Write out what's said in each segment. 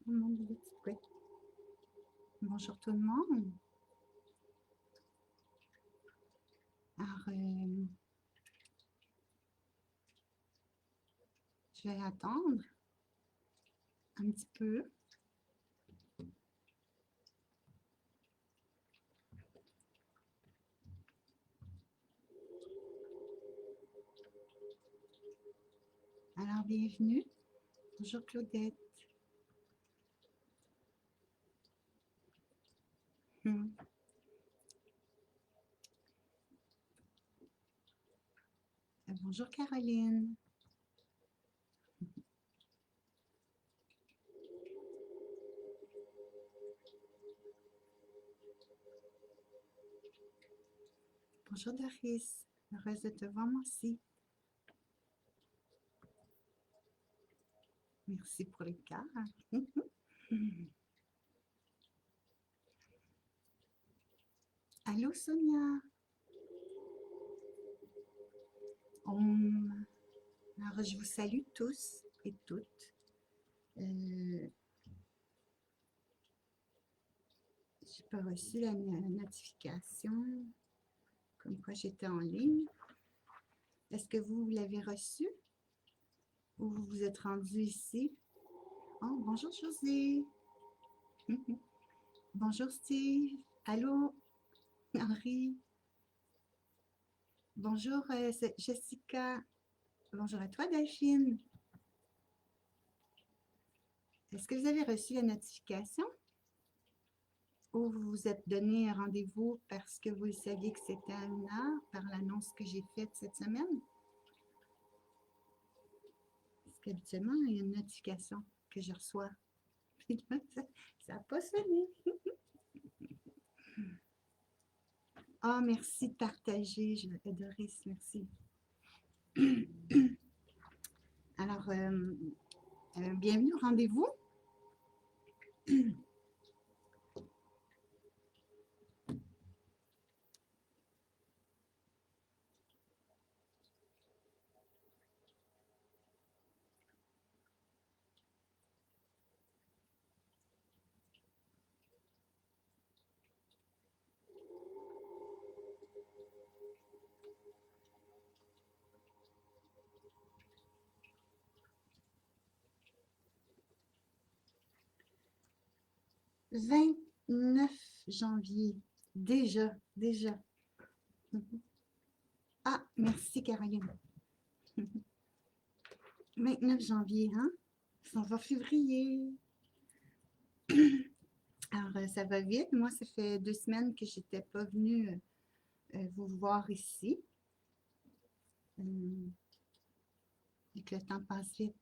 Mon petit pouet. Bonjour tout le monde. Alors, je vais attendre un petit peu. Alors, bienvenue. Bonjour Claudette. Hmm. Bonjour Caroline. Bonjour Doris. Heureuse de te voir moi aussi. Merci pour les cœurs. Allô Sonia. Alors, je vous salue tous et toutes. Je n'ai pas reçu la notification comme quoi j'étais en ligne. Est-ce que vous l'avez reçu ou vous vous êtes rendu ici? Oh, bonjour José. Bonjour Steve. Allô Henri. Bonjour Jessica. Bonjour à toi Delphine. Est-ce que vous avez reçu la notification ou vous vous êtes donné un rendez-vous parce que vous saviez que c'était à 1 heure par l'annonce que j'ai faite cette semaine? Parce qu'habituellement, il y a une notification que je reçois. Puis là, ça n'a pas sonné. Ah, merci de partager, Doris, merci. Alors, bienvenue au rendez-vous. 29 janvier. Déjà. Ah, merci Caroline. 29 janvier, hein? Ça va février. Alors, ça va vite. Moi, ça fait 2 semaines que je n'étais pas venue vous voir ici. Et que le temps passe vite.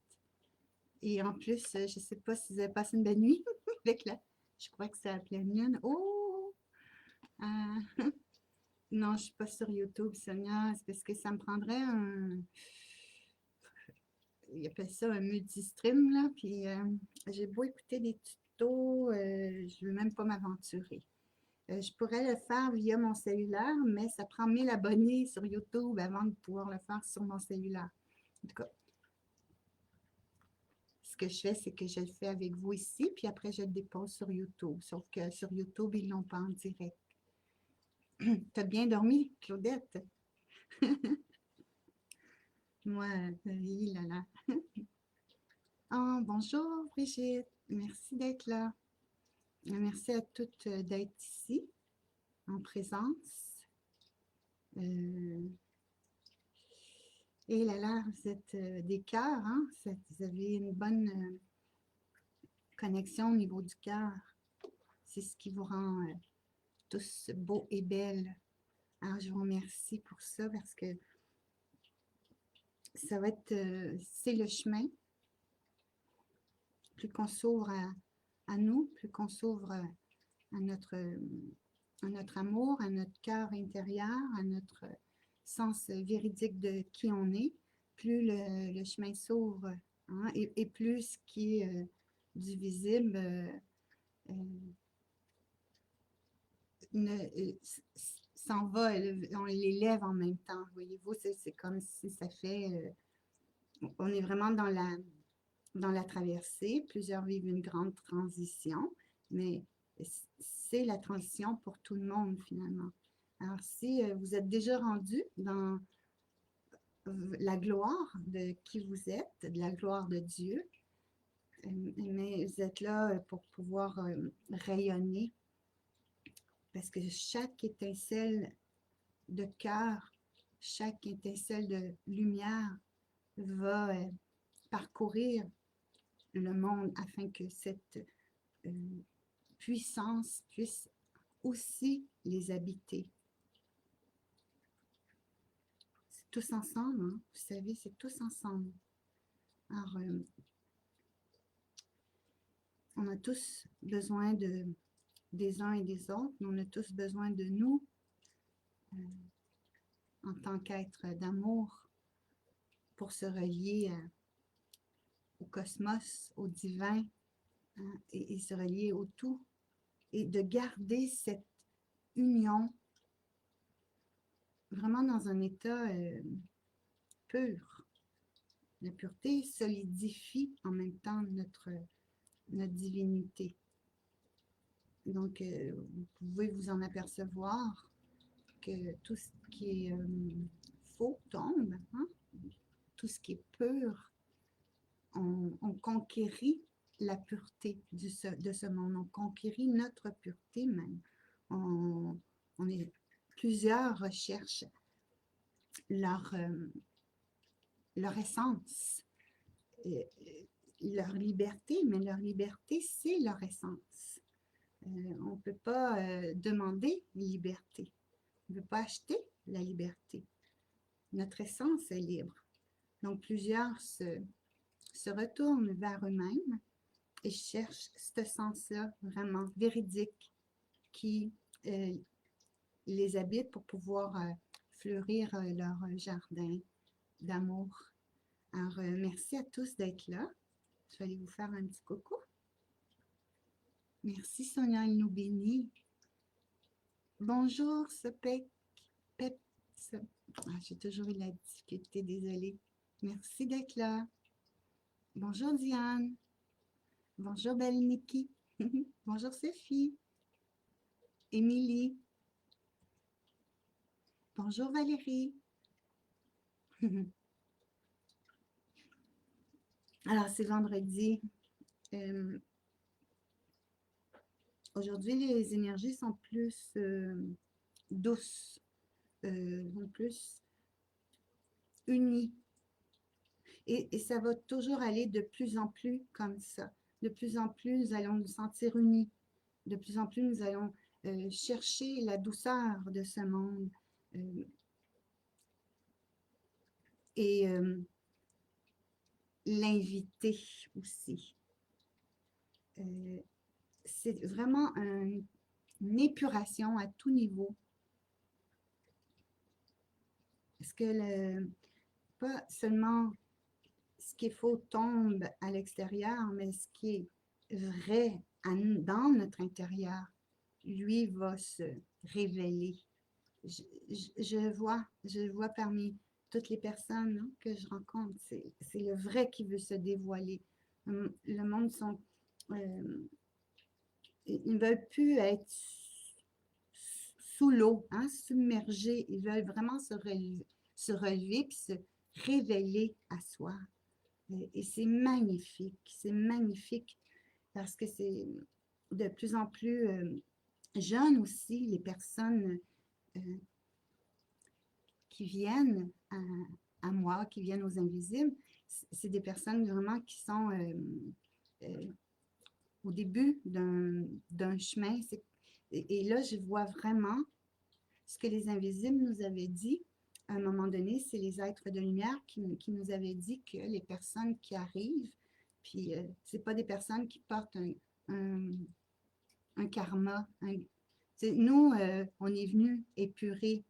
Et en plus, je ne sais pas si vous avez passé une bonne nuit avec la... Je crois que c'est la pleine lune. Oh! Non, je ne suis pas sur YouTube, Sonia. C'est parce que ça me prendrait un... Il appelle ça un multi-stream, là. Puis j'ai beau écouter des tutos, je ne veux même pas m'aventurer. Je pourrais le faire via mon cellulaire, mais ça prend 1000 abonnés sur YouTube avant de pouvoir le faire sur mon cellulaire. En tout cas, ce que je fais, c'est que je le fais avec vous ici, puis après, je le dépose sur YouTube. Sauf que sur YouTube, ils ne l'ont pas en direct. T'as bien dormi, Claudette? Moi, oui, là, là. Oh, bonjour, Brigitte. Merci d'être là. Merci à toutes d'être ici, en présence. Et là, là, vous êtes des cœurs, hein? Vous avez une bonne connexion au niveau du cœur. C'est ce qui vous rend tous beaux et belles. Alors, je vous remercie pour ça parce que ça va être, c'est le chemin. Plus qu'on s'ouvre à nous, plus qu'on s'ouvre à notre amour, à notre cœur intérieur, à notre sens véridique de qui on est, plus le chemin s'ouvre, hein, et plus ce qui est du visible s'en va, on l'élève en même temps. Voyez-vous, c'est comme si ça fait... on est vraiment dans dans la traversée. Plusieurs vivent une grande transition, mais c'est la transition pour tout le monde finalement. Alors, si vous êtes déjà rendu dans la gloire de qui vous êtes, de la gloire de Dieu, mais vous êtes là pour pouvoir rayonner, parce que chaque étincelle de cœur, chaque étincelle de lumière va parcourir le monde afin que cette puissance puisse aussi les habiter. C'est tous ensemble, hein? Vous savez, c'est tous ensemble. Alors, on a tous besoin des uns et des autres, mais on a tous besoin de nous en tant qu'être d'amour pour se relier au cosmos, au divin, hein, et se relier au tout, et de garder cette union vraiment dans un état pur. La pureté solidifie en même temps notre divinité. Donc, vous pouvez vous en apercevoir que tout ce qui est faux tombe, hein? Tout ce qui est pur, on conquérit la pureté de ce monde, on conquérit notre pureté même. Plusieurs recherchent leur essence, leur liberté, mais leur liberté, c'est leur essence. On ne peut pas demander liberté. On ne peut pas acheter la liberté. Notre essence est libre. Donc, plusieurs se retournent vers eux-mêmes et cherchent ce sens-là vraiment véridique qui les habite pour pouvoir fleurir leur jardin d'amour. Alors, merci à tous d'être là. Je vais aller vous faire un petit coucou. Merci Sonia, elle nous bénit. Bonjour, j'ai toujours eu la difficulté, désolée. Merci d'être là. Bonjour Diane. Bonjour belle Nikki. Bonjour Sophie. Émilie. Bonjour Valérie. Alors, c'est vendredi. Aujourd'hui, les énergies sont plus douces, plus unies. Et ça va toujours aller de plus en plus comme ça. De plus en plus, nous allons nous sentir unis. De plus en plus, nous allons chercher la douceur de ce monde. Et l'inviter aussi. C'est vraiment une épuration à tout niveau. Parce que pas seulement ce qui est faux tombe à l'extérieur, mais ce qui est vrai dans notre intérieur, lui va se révéler. Je vois parmi toutes les personnes, hein, que je rencontre, c'est le vrai qui veut se dévoiler. Le monde ils ne veulent plus être sous l'eau, hein, submergés. Ils veulent vraiment se relever puis se révéler à soi. Et c'est magnifique parce que c'est de plus en plus jeunes aussi, les personnes qui viennent à moi, qui viennent aux Invisibles. C'est des personnes vraiment qui sont au début d'un chemin. Et là, je vois vraiment ce que les Invisibles nous avaient dit. À un moment donné, c'est les êtres de lumière qui nous avaient dit que les personnes qui arrivent, puis c'est pas des personnes qui portent un karma. Nous, on est venus épurer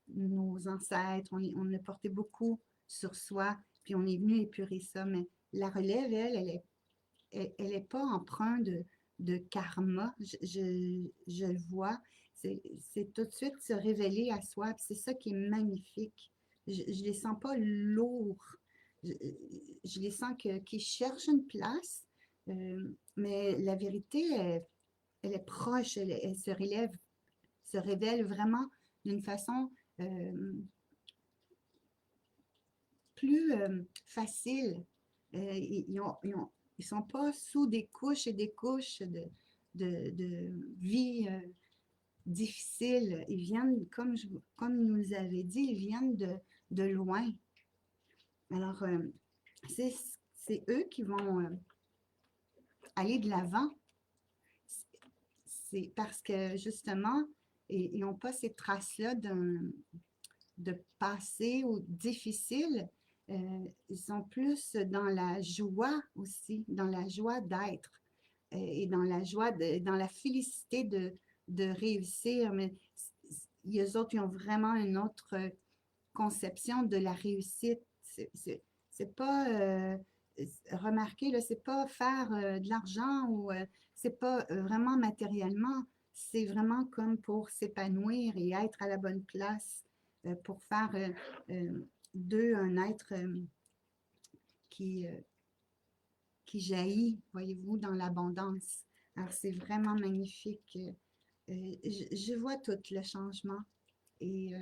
nos ancêtres, on a porté beaucoup sur soi, puis on est venu épurer ça, mais la relève, elle est pas empreinte de karma, je le vois, c'est tout de suite se révéler à soi, puis c'est ça qui est magnifique. Je les sens pas lourds, je les sens qu'ils cherchent une place, mais la vérité, elle est proche, elle se révèle vraiment d'une façon plus facile. Ils ne sont pas sous des couches et des couches de vie difficile. Ils viennent, comme il nous avait dit, ils viennent de loin. Alors, c'est eux qui vont aller de l'avant. C'est parce que, justement, ils n'ont pas ces traces-là de passé ou difficile. Ils sont plus dans la joie aussi, dans la joie d'être et dans la joie, dans la félicité de réussir. Mais les autres, ils ont vraiment une autre conception de la réussite. C'est pas, remarquez, là, c'est pas faire de l'argent ou c'est pas vraiment matériellement, c'est vraiment comme pour s'épanouir et être à la bonne place, pour faire d'eux un être qui, qui jaillit, voyez-vous, dans l'abondance. Alors, c'est vraiment magnifique. Je vois tout le changement et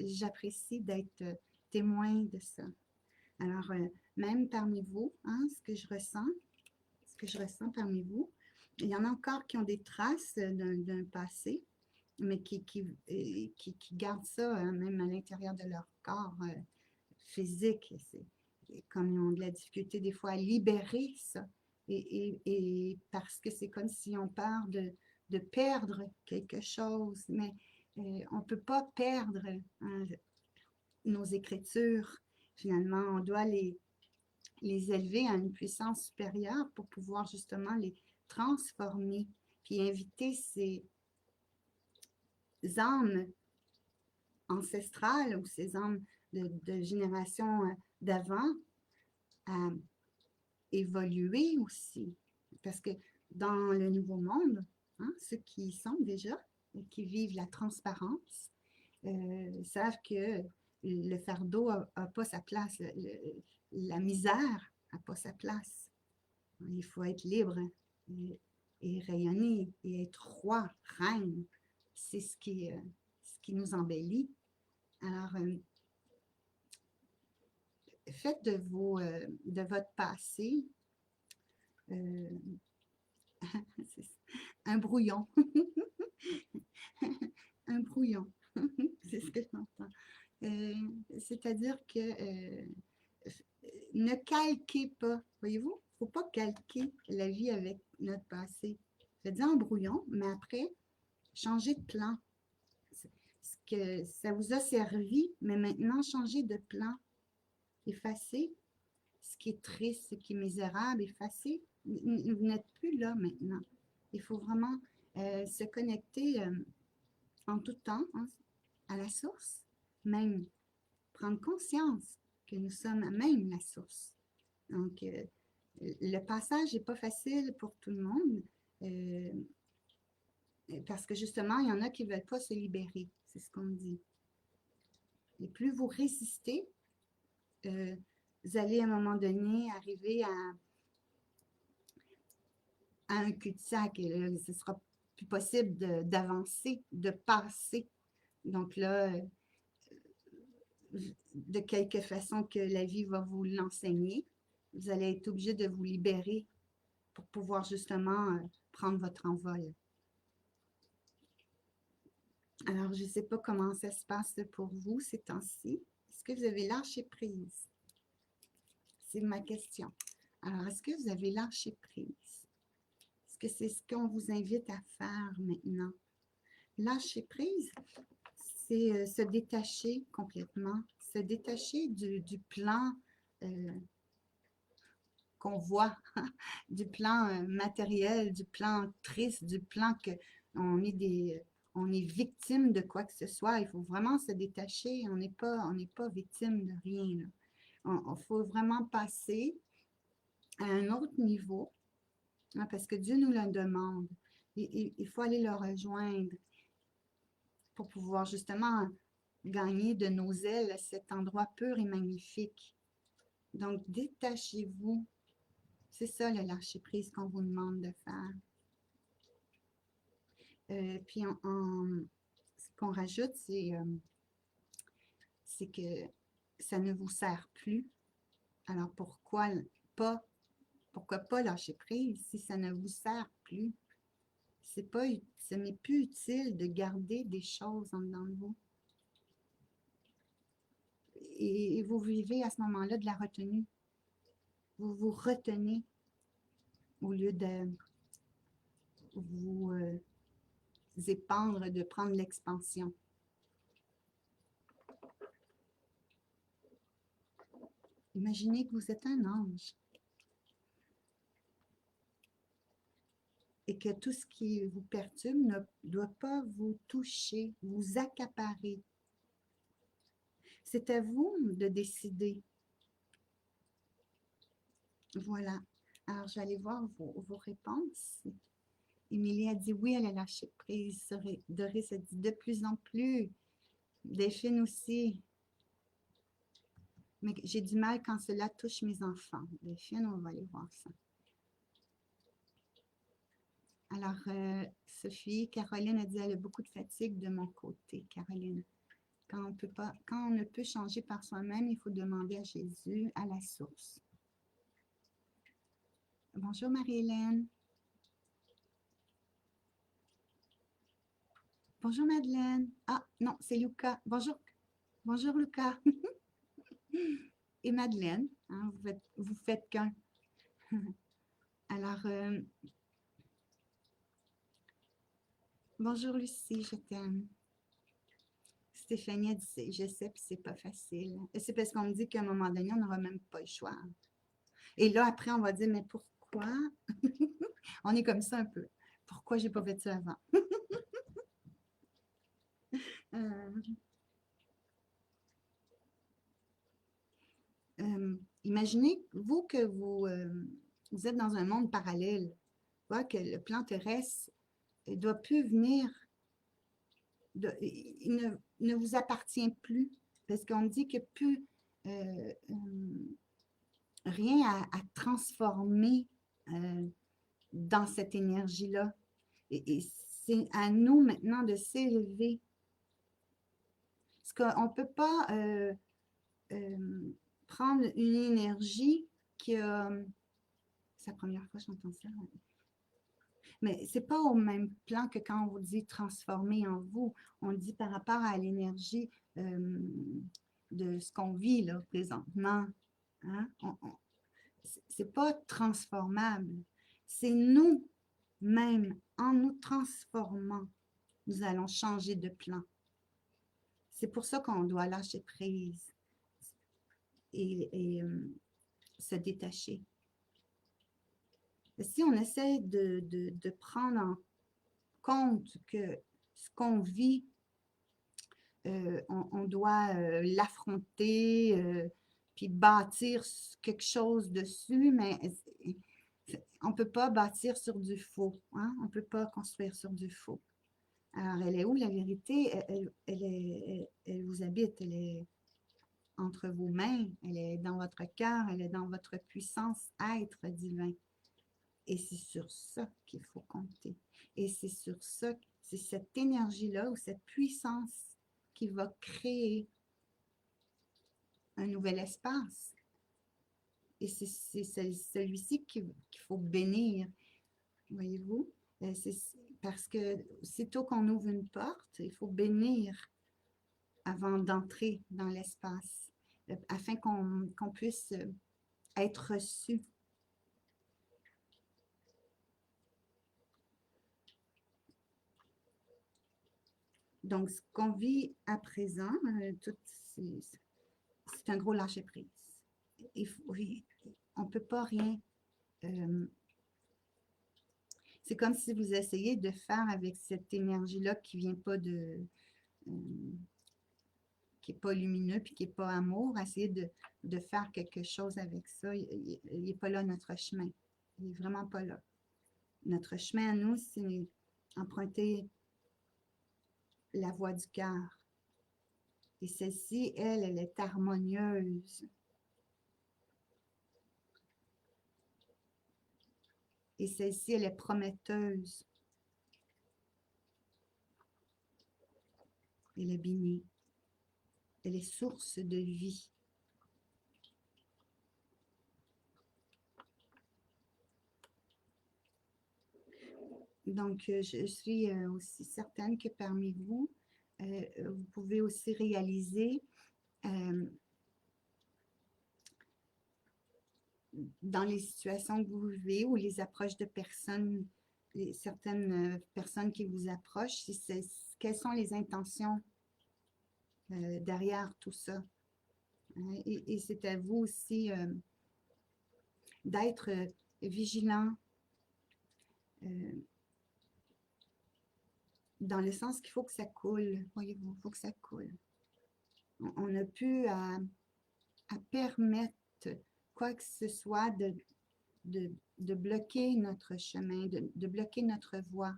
j'apprécie d'être témoin de ça. Alors, même parmi vous, hein, ce que je ressens parmi vous, il y en a encore qui ont des traces d'un passé, mais qui gardent ça même à l'intérieur de leur corps physique. Comme ils ont de la difficulté des fois à libérer ça. Et parce que c'est comme si on peur de perdre quelque chose, mais on ne peut pas perdre hein, nos écritures. Finalement, on doit les élever à une puissance supérieure pour pouvoir justement les transformer, puis inviter ces âmes ancestrales ou ces âmes de générations d'avant à évoluer aussi. Parce que dans le nouveau monde, hein, ceux qui y sont déjà, qui vivent la transparence, savent que le fardeau n'a pas sa place, la misère n'a pas sa place. Il faut être libre et rayonner et être roi, reine. C'est ce qui nous embellit. Alors, faites de votre passé un brouillon. Un brouillon. C'est ce que j'entends. C'est-à-dire que ne calquez pas. Voyez-vous, il ne faut pas calquer la vie avec notre passé. Faites-en un brouillon, mais après, changez de plan. Ce que ça vous a servi, mais maintenant, changez de plan. Effacez ce qui est triste, ce qui est misérable, effacez. Vous n'êtes plus là maintenant. Il faut vraiment se connecter en tout temps hein, à la source, même prendre conscience que nous sommes même la source. Donc, le passage n'est pas facile pour tout le monde parce que justement, il y en a qui ne veulent pas se libérer. C'est ce qu'on dit. Et plus vous résistez, vous allez à un moment donné arriver à un cul-de-sac et ce sera plus possible d'avancer, de passer. Donc là, de quelque façon que la vie va vous l'enseigner, vous allez être obligé de vous libérer pour pouvoir justement prendre votre envol. Alors, je ne sais pas comment ça se passe pour vous ces temps-ci. Est-ce que vous avez lâché prise? C'est ma question. Alors, est-ce que vous avez lâché prise? Est-ce que c'est ce qu'on vous invite à faire maintenant? Lâcher prise, c'est se détacher complètement, se détacher du plan qu'on voit, du plan matériel, du plan triste, du plan qu'on est on est victime de quoi que ce soit. Il faut vraiment se détacher. On n'est pas victime de rien. Il faut vraiment passer à un autre niveau, hein, parce que Dieu nous le demande. Il faut aller le rejoindre pour pouvoir justement gagner de nos ailes cet endroit pur et magnifique. Donc, détachez-vous. C'est ça le lâcher-prise qu'on vous demande de faire. Puis, ce qu'on rajoute, c'est que ça ne vous sert plus. Alors, pas, pourquoi pas lâcher prise si ça ne vous sert plus? Ce n'est plus utile de garder des choses en dedans de vous. Et vous vivez à ce moment-là de la retenue. Vous vous retenez au lieu de vous épandre, de prendre l'expansion. Imaginez que vous êtes un ange et que tout ce qui vous perturbe ne doit pas vous toucher, vous accaparer. C'est à vous de décider. Voilà. Alors, j'allais voir vos réponses. Émilie a dit oui, elle a lâché prise. Doris a dit de plus en plus. Delphine aussi. Mais j'ai du mal quand cela touche mes enfants. Delphine, on va aller voir ça. Alors, Sophie, Caroline a dit elle a beaucoup de fatigue de mon côté. Caroline, quand on ne peut changer par soi-même, il faut demander à Jésus, à la source. Bonjour Marie-Hélène. Bonjour Madeleine. Ah non, c'est Lucas. Bonjour. Bonjour Lucas. Et Madeleine, hein, vous faites qu'un. Alors, bonjour Lucie, je t'aime. Stéphanie a dit, je sais, puis c'est pas facile. C'est parce qu'on me dit qu'à un moment donné, on n'aura même pas le choix. Et là, après, on va dire, mais pourquoi? On est comme ça un peu. Pourquoi j'ai pas fait ça avant? Imaginez, vous, que vous êtes dans un monde parallèle, que le plan terrestre ne doit plus venir, il ne vous appartient plus, parce qu'on dit qu'il n'y a plus rien à transformer dans cette énergie-là. Et c'est à nous maintenant de s'élever. Parce qu'on ne peut pas prendre une énergie qui a... C'est la première fois que j'entends ça. Mais ce n'est pas au même plan que quand on vous dit transformer en vous. On le dit par rapport à l'énergie de ce qu'on vit là, présentement. Hein? C'est pas transformable. C'est nous-mêmes, en nous transformant, nous allons changer de plan. C'est pour ça qu'on doit lâcher prise et se détacher. Si on essaie de prendre en compte que ce qu'on vit, on doit l'affronter, puis bâtir quelque chose dessus, mais on ne peut pas bâtir sur du faux. Hein? On ne peut pas construire sur du faux. Alors, elle est où la vérité? Elle vous habite, elle est entre vos mains, elle est dans votre cœur, elle est dans votre puissance être divin. Et c'est sur ça qu'il faut compter. Et c'est sur ça, c'est cette énergie-là ou cette puissance qui va créer un nouvel espace. Et c'est celui-ci qu'il faut bénir. Voyez-vous? Parce que sitôt qu'on ouvre une porte, il faut bénir avant d'entrer dans l'espace, afin qu'on puisse être reçu. Donc, ce qu'on vit à présent, c'est un gros lâcher-prise. On ne peut pas rien... c'est comme si vous essayez de faire avec cette énergie-là qui ne vient pas qui n'est pas lumineux puis qui n'est pas amour, essayer de faire quelque chose avec ça. Il n'est pas là notre chemin. Il n'est vraiment pas là. Notre chemin à nous, c'est emprunter la voie du cœur. Et celle-ci, elle est harmonieuse. Et celle-ci, elle est prometteuse. Elle est bénie. Elle est source de vie. Donc, je suis aussi certaine que parmi vous, vous pouvez aussi réaliser dans les situations que vous vivez ou les approches de personnes, certaines personnes qui vous approchent, quelles sont les intentions derrière tout ça. Et c'est à vous aussi d'être vigilant dans le sens qu'il faut que ça coule, voyez-vous, il faut que ça coule. On n'a plus à permettre quoi que ce soit de bloquer notre chemin, de bloquer notre voie.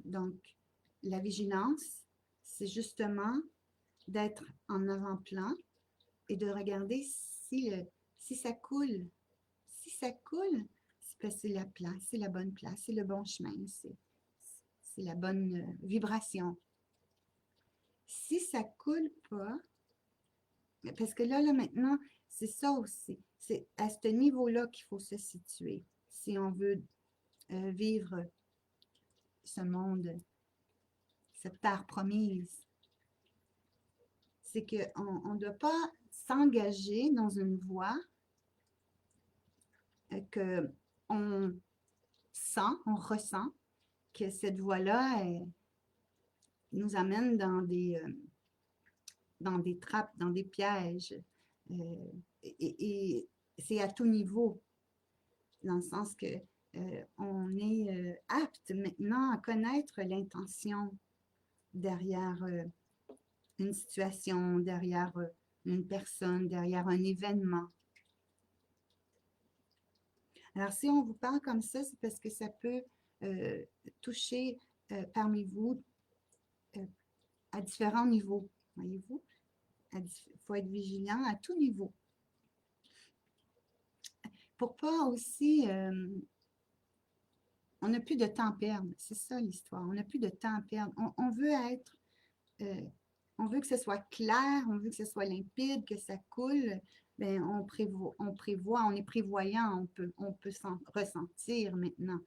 Donc, la vigilance, c'est justement d'être en avant-plan et de regarder si ça coule. Si ça coule, c'est parce que c'est la place, c'est la bonne place, c'est le bon chemin, c'est la bonne vibration. Si ça coule pas, parce que là maintenant, c'est ça aussi. C'est à ce niveau-là qu'il faut se situer si on veut vivre ce monde, cette terre promise. C'est qu'on ne doit pas s'engager dans une voie qu'on sent, on ressent que cette voie-là nous amène dans des trappes, dans des pièges. Et c'est à tout niveau, dans le sens que on est apte maintenant à connaître l'intention derrière une situation, derrière une personne, derrière un événement. Alors, si on vous parle comme ça, c'est parce que ça peut toucher parmi vous à différents niveaux, voyez-vous? Il faut être vigilant à tout niveau. Pour pas aussi... on n'a plus de temps à perdre, c'est ça l'histoire. On n'a plus de temps à perdre. On veut être... on veut que ce soit clair, on veut que ce soit limpide, que ça coule. Bien, on prévoit, on est prévoyant, on peut s'en ressentir maintenant.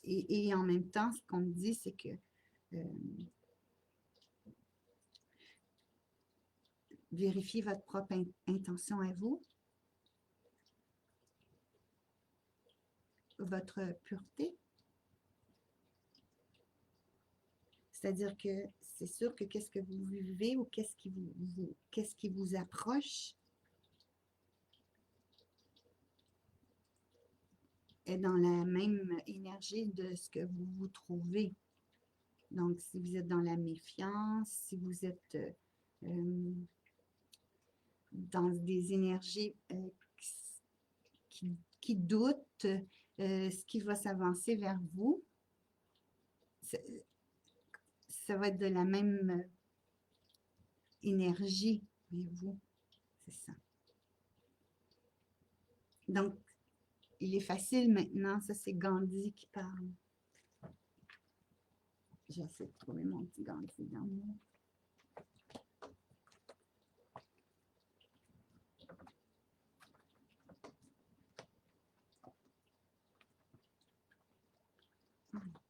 Et en même temps, ce qu'on dit, c'est que vérifiez votre propre intention à vous, votre pureté. C'est-à-dire que c'est sûr que qu'est-ce que vous vivez ou qu'est-ce qui vous approche est dans la même énergie de ce que vous vous trouvez. Donc, si vous êtes dans la méfiance, si vous êtes dans des énergies qui doutent, ce qui va s'avancer vers vous, ça va être de la même énergie, voyez-vous, c'est ça. Donc, il est facile maintenant, ça c'est Gandhi qui parle. J'essaie de trouver mon petit Gandhi dans moi.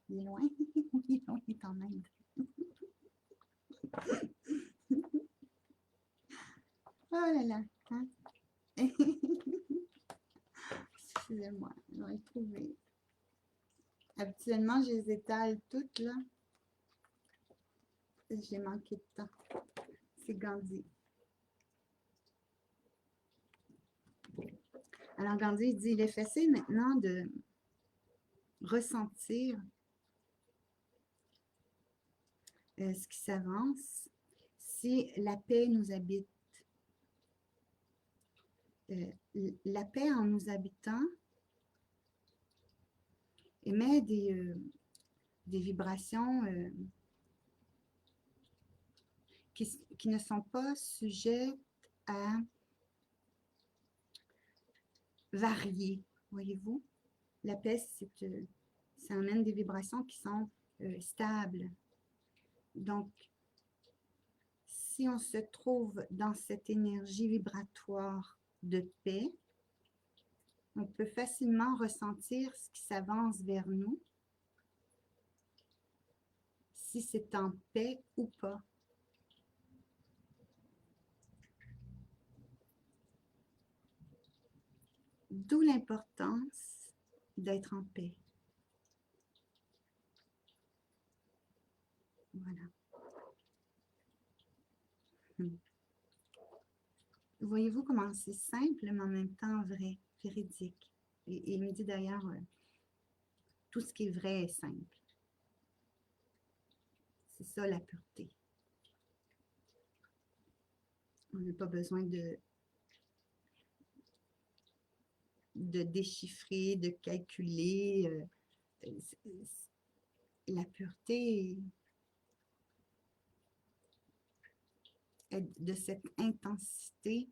Il est loin? Oui, il est en Inde. Oh là là! Hein? Excusez-moi, je vais le trouver. Habituellement, je les étale toutes, là. J'ai manqué de temps. C'est Gandhi. Alors, Gandhi dit, il est facile maintenant de ressentir ce qui s'avance si la paix nous habite. La paix en nous habitant émet des vibrations qui ne sont pas sujettes à varier. Voyez-vous? La paix, ça amène des vibrations qui sont stables. Donc, si on se trouve dans cette énergie vibratoire de paix, on peut facilement ressentir ce qui s'avance vers nous, si c'est en paix ou pas. D'où l'importance d'être en paix. Voilà. Voyez-vous comment c'est simple, mais en même temps vrai, véridique. Et il me dit d'ailleurs, tout ce qui est vrai est simple. C'est ça la pureté. On n'a pas besoin de déchiffrer, de calculer. La pureté est de cette intensité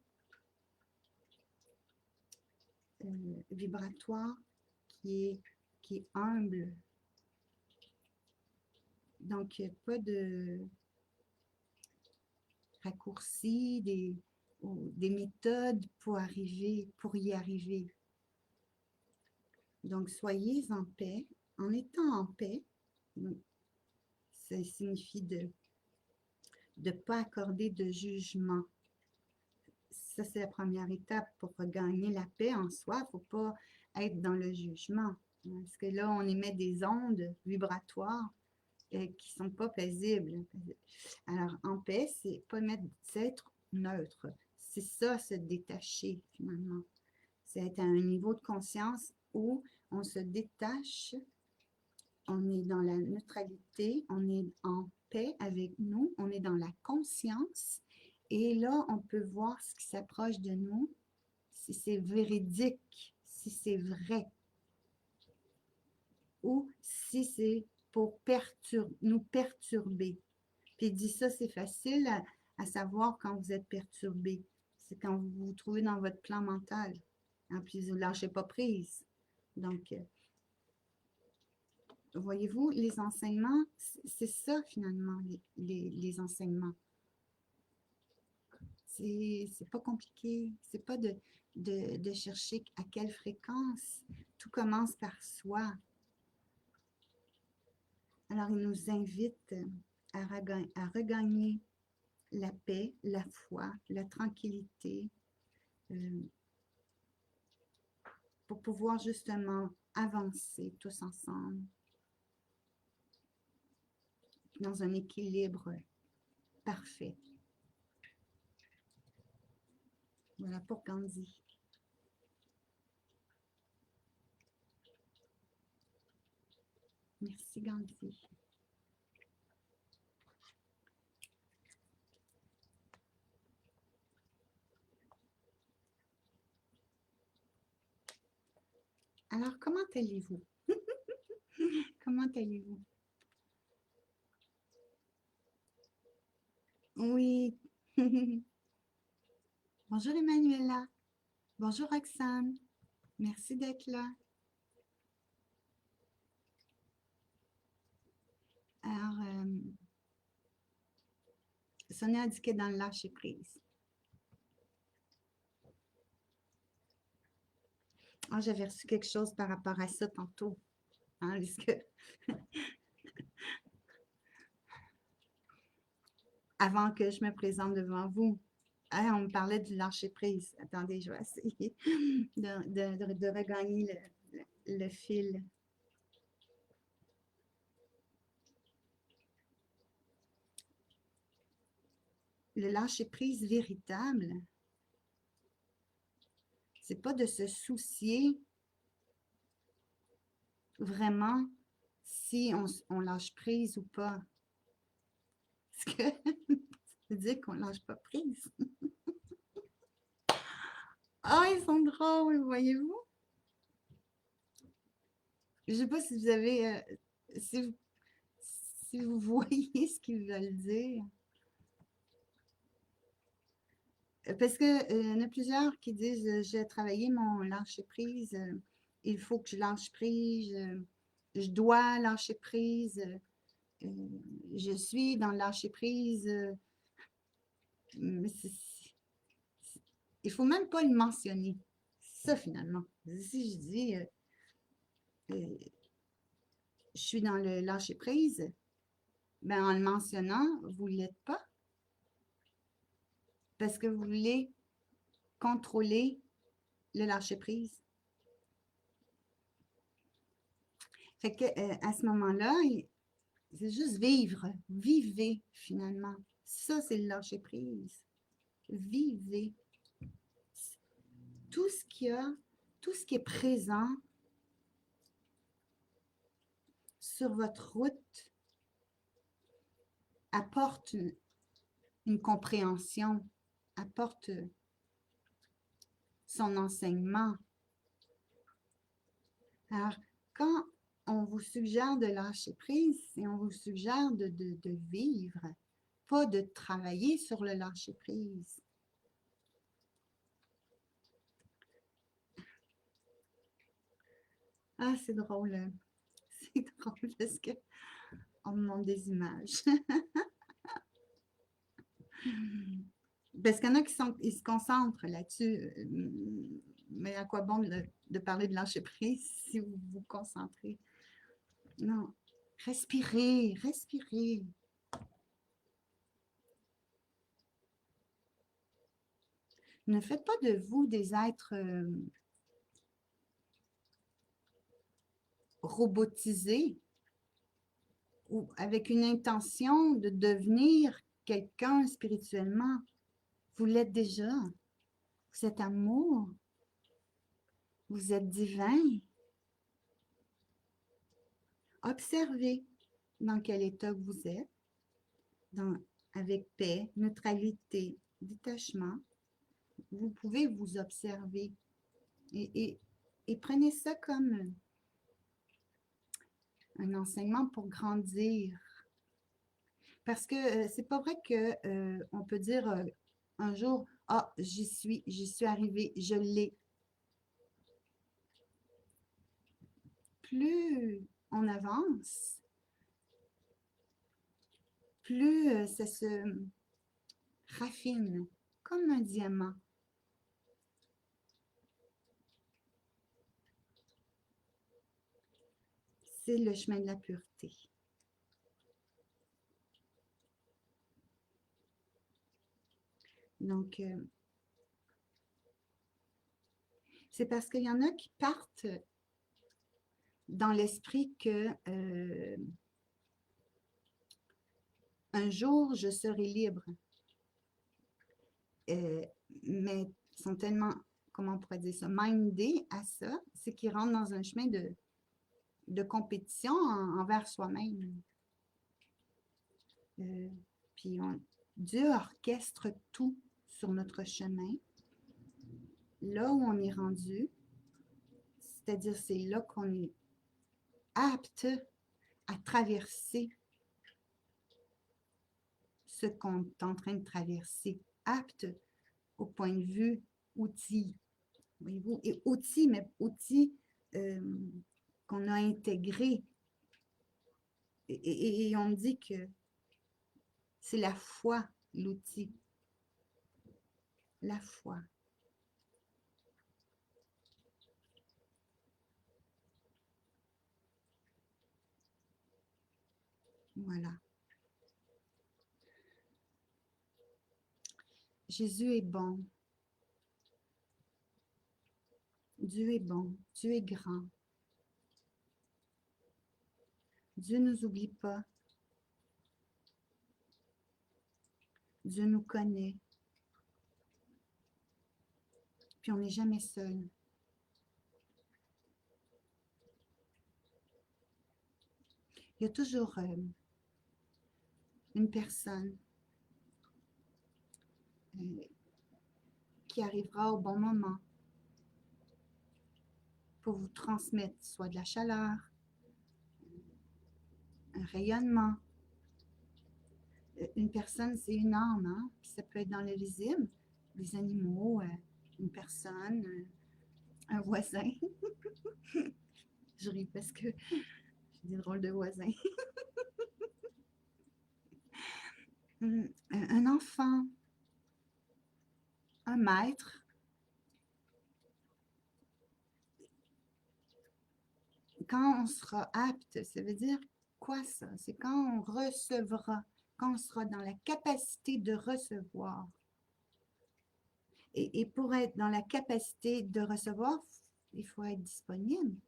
vibratoire qui est humble. Donc, il n'y a pas de raccourcis, des méthodes pour y arriver. Donc, soyez en paix. En étant en paix, ça signifie de ne pas accorder de jugement. Ça, c'est la première étape pour regagner la paix en soi. Il ne faut pas être dans le jugement. Parce que là, on émet des ondes vibratoires qui ne sont pas paisibles. Alors, en paix, c'est être neutre. C'est ça, se détacher, finalement. C'est être à un niveau de conscience où on se détache, on est dans la neutralité, on est en paix avec nous, on est dans la conscience. Et là, on peut voir ce qui s'approche de nous, si c'est véridique, si c'est vrai, ou si c'est pour nous perturber. Puis il dit ça, c'est facile à savoir quand vous êtes perturbé. C'est quand vous vous trouvez dans votre plan mental. Hein, puis vous ne lâchez pas prise. Donc, voyez-vous, les enseignements, c'est ça finalement, les enseignements. C'est pas compliqué. C'est pas de chercher à quelle fréquence. Tout commence par soi. Alors, il nous invite à regagner la paix, la foi, la tranquillité, pour pouvoir justement avancer tous ensemble dans un équilibre parfait. Voilà pour Gandhi. Merci Gandhi. Alors, comment allez-vous? Comment allez-vous? Oui. Bonjour Emmanuela. Bonjour Roxane. Merci d'être là. Alors, Sonia a dit qu'elle est dans le lâcher prise. Ah, j'avais reçu quelque chose par rapport à ça tantôt. Hein, parce que avant que je me présente devant vous, hein, on me parlait du lâcher prise. Attendez, je vais essayer de regagner le fil. Le lâcher prise véritable, c'est pas de se soucier vraiment si on lâche prise ou pas. Parce que ça veut dire qu'on lâche pas prise. Ah, ils sont drôles, voyez-vous? Je sais pas si vous avez, si vous voyez ce qu'ils veulent dire. Parce que y en a plusieurs qui disent j'ai travaillé mon lâcher prise il faut que je lâche prise, je dois lâcher prise, je suis dans le lâcher prise. Mais il ne faut même pas le mentionner. Ça, finalement. Si je dis, je suis dans le lâcher prise, ben, en le mentionnant, vous ne l'êtes pas. Parce que vous voulez contrôler le lâcher prise. Fait que, à ce moment-là, c'est juste vivre. Vivez, finalement. Ça, c'est le lâcher prise. Vivez. Tout ce qu'il y a, tout ce qui est présent sur votre route apporte une compréhension, apporte son enseignement. Alors, quand on vous suggère de lâcher prise, et on vous suggère de vivre, pas de travailler sur le lâcher prise. Ah, c'est drôle. C'est drôle parce que on me montre des images. Parce qu'il y en a qui se concentrent là-dessus. Mais à quoi bon de parler de lâcher prise si vous vous concentrez? Non. Respirez, respirez. Ne faites pas de vous des êtres robotisés ou avec une intention de devenir quelqu'un spirituellement. Vous l'êtes déjà. Vous êtes amour. Vous êtes divin. Observez dans quel état vous êtes, avec paix, neutralité, détachement. Vous pouvez vous observer et prenez ça comme un enseignement pour grandir. Parce que c'est pas vrai que on peut dire un jour, ah, j'y suis arrivée, je l'ai. Plus on avance, plus ça se raffine comme un diamant. C'est le chemin de la pureté. Donc, c'est parce qu'il y en a qui partent dans l'esprit que un jour, je serai libre. Mais sont tellement, comment on pourrait dire ça, mindés à ça, c'est qu'ils rentrent dans un chemin de compétition envers soi-même. Puis Dieu orchestre tout sur notre chemin. Là où on est rendu, c'est-à-dire c'est là qu'on est apte à traverser ce qu'on est en train de traverser, apte au point de vue outil. Voyez-vous, et outils, mais outils qu'on a intégrés. Et on me dit que c'est la foi, l'outil. La foi. Voilà. Jésus est bon. Dieu est bon. Dieu est grand. Dieu ne nous oublie pas. Dieu nous connaît. Puis on n'est jamais seul. Il y a toujours une personne qui arrivera au bon moment pour vous transmettre soit de la chaleur, un rayonnement. Une personne, c'est une âme, hein? Puis ça peut être dans le visible, des animaux, une personne, un voisin. Je ris parce que j'ai des drôles de voisins. Un enfant, un maître. Quand on sera apte, ça veut dire quoi ça? C'est quand on recevra, quand on sera dans la capacité de recevoir. Et pour être dans la capacité de recevoir, il faut être disponible.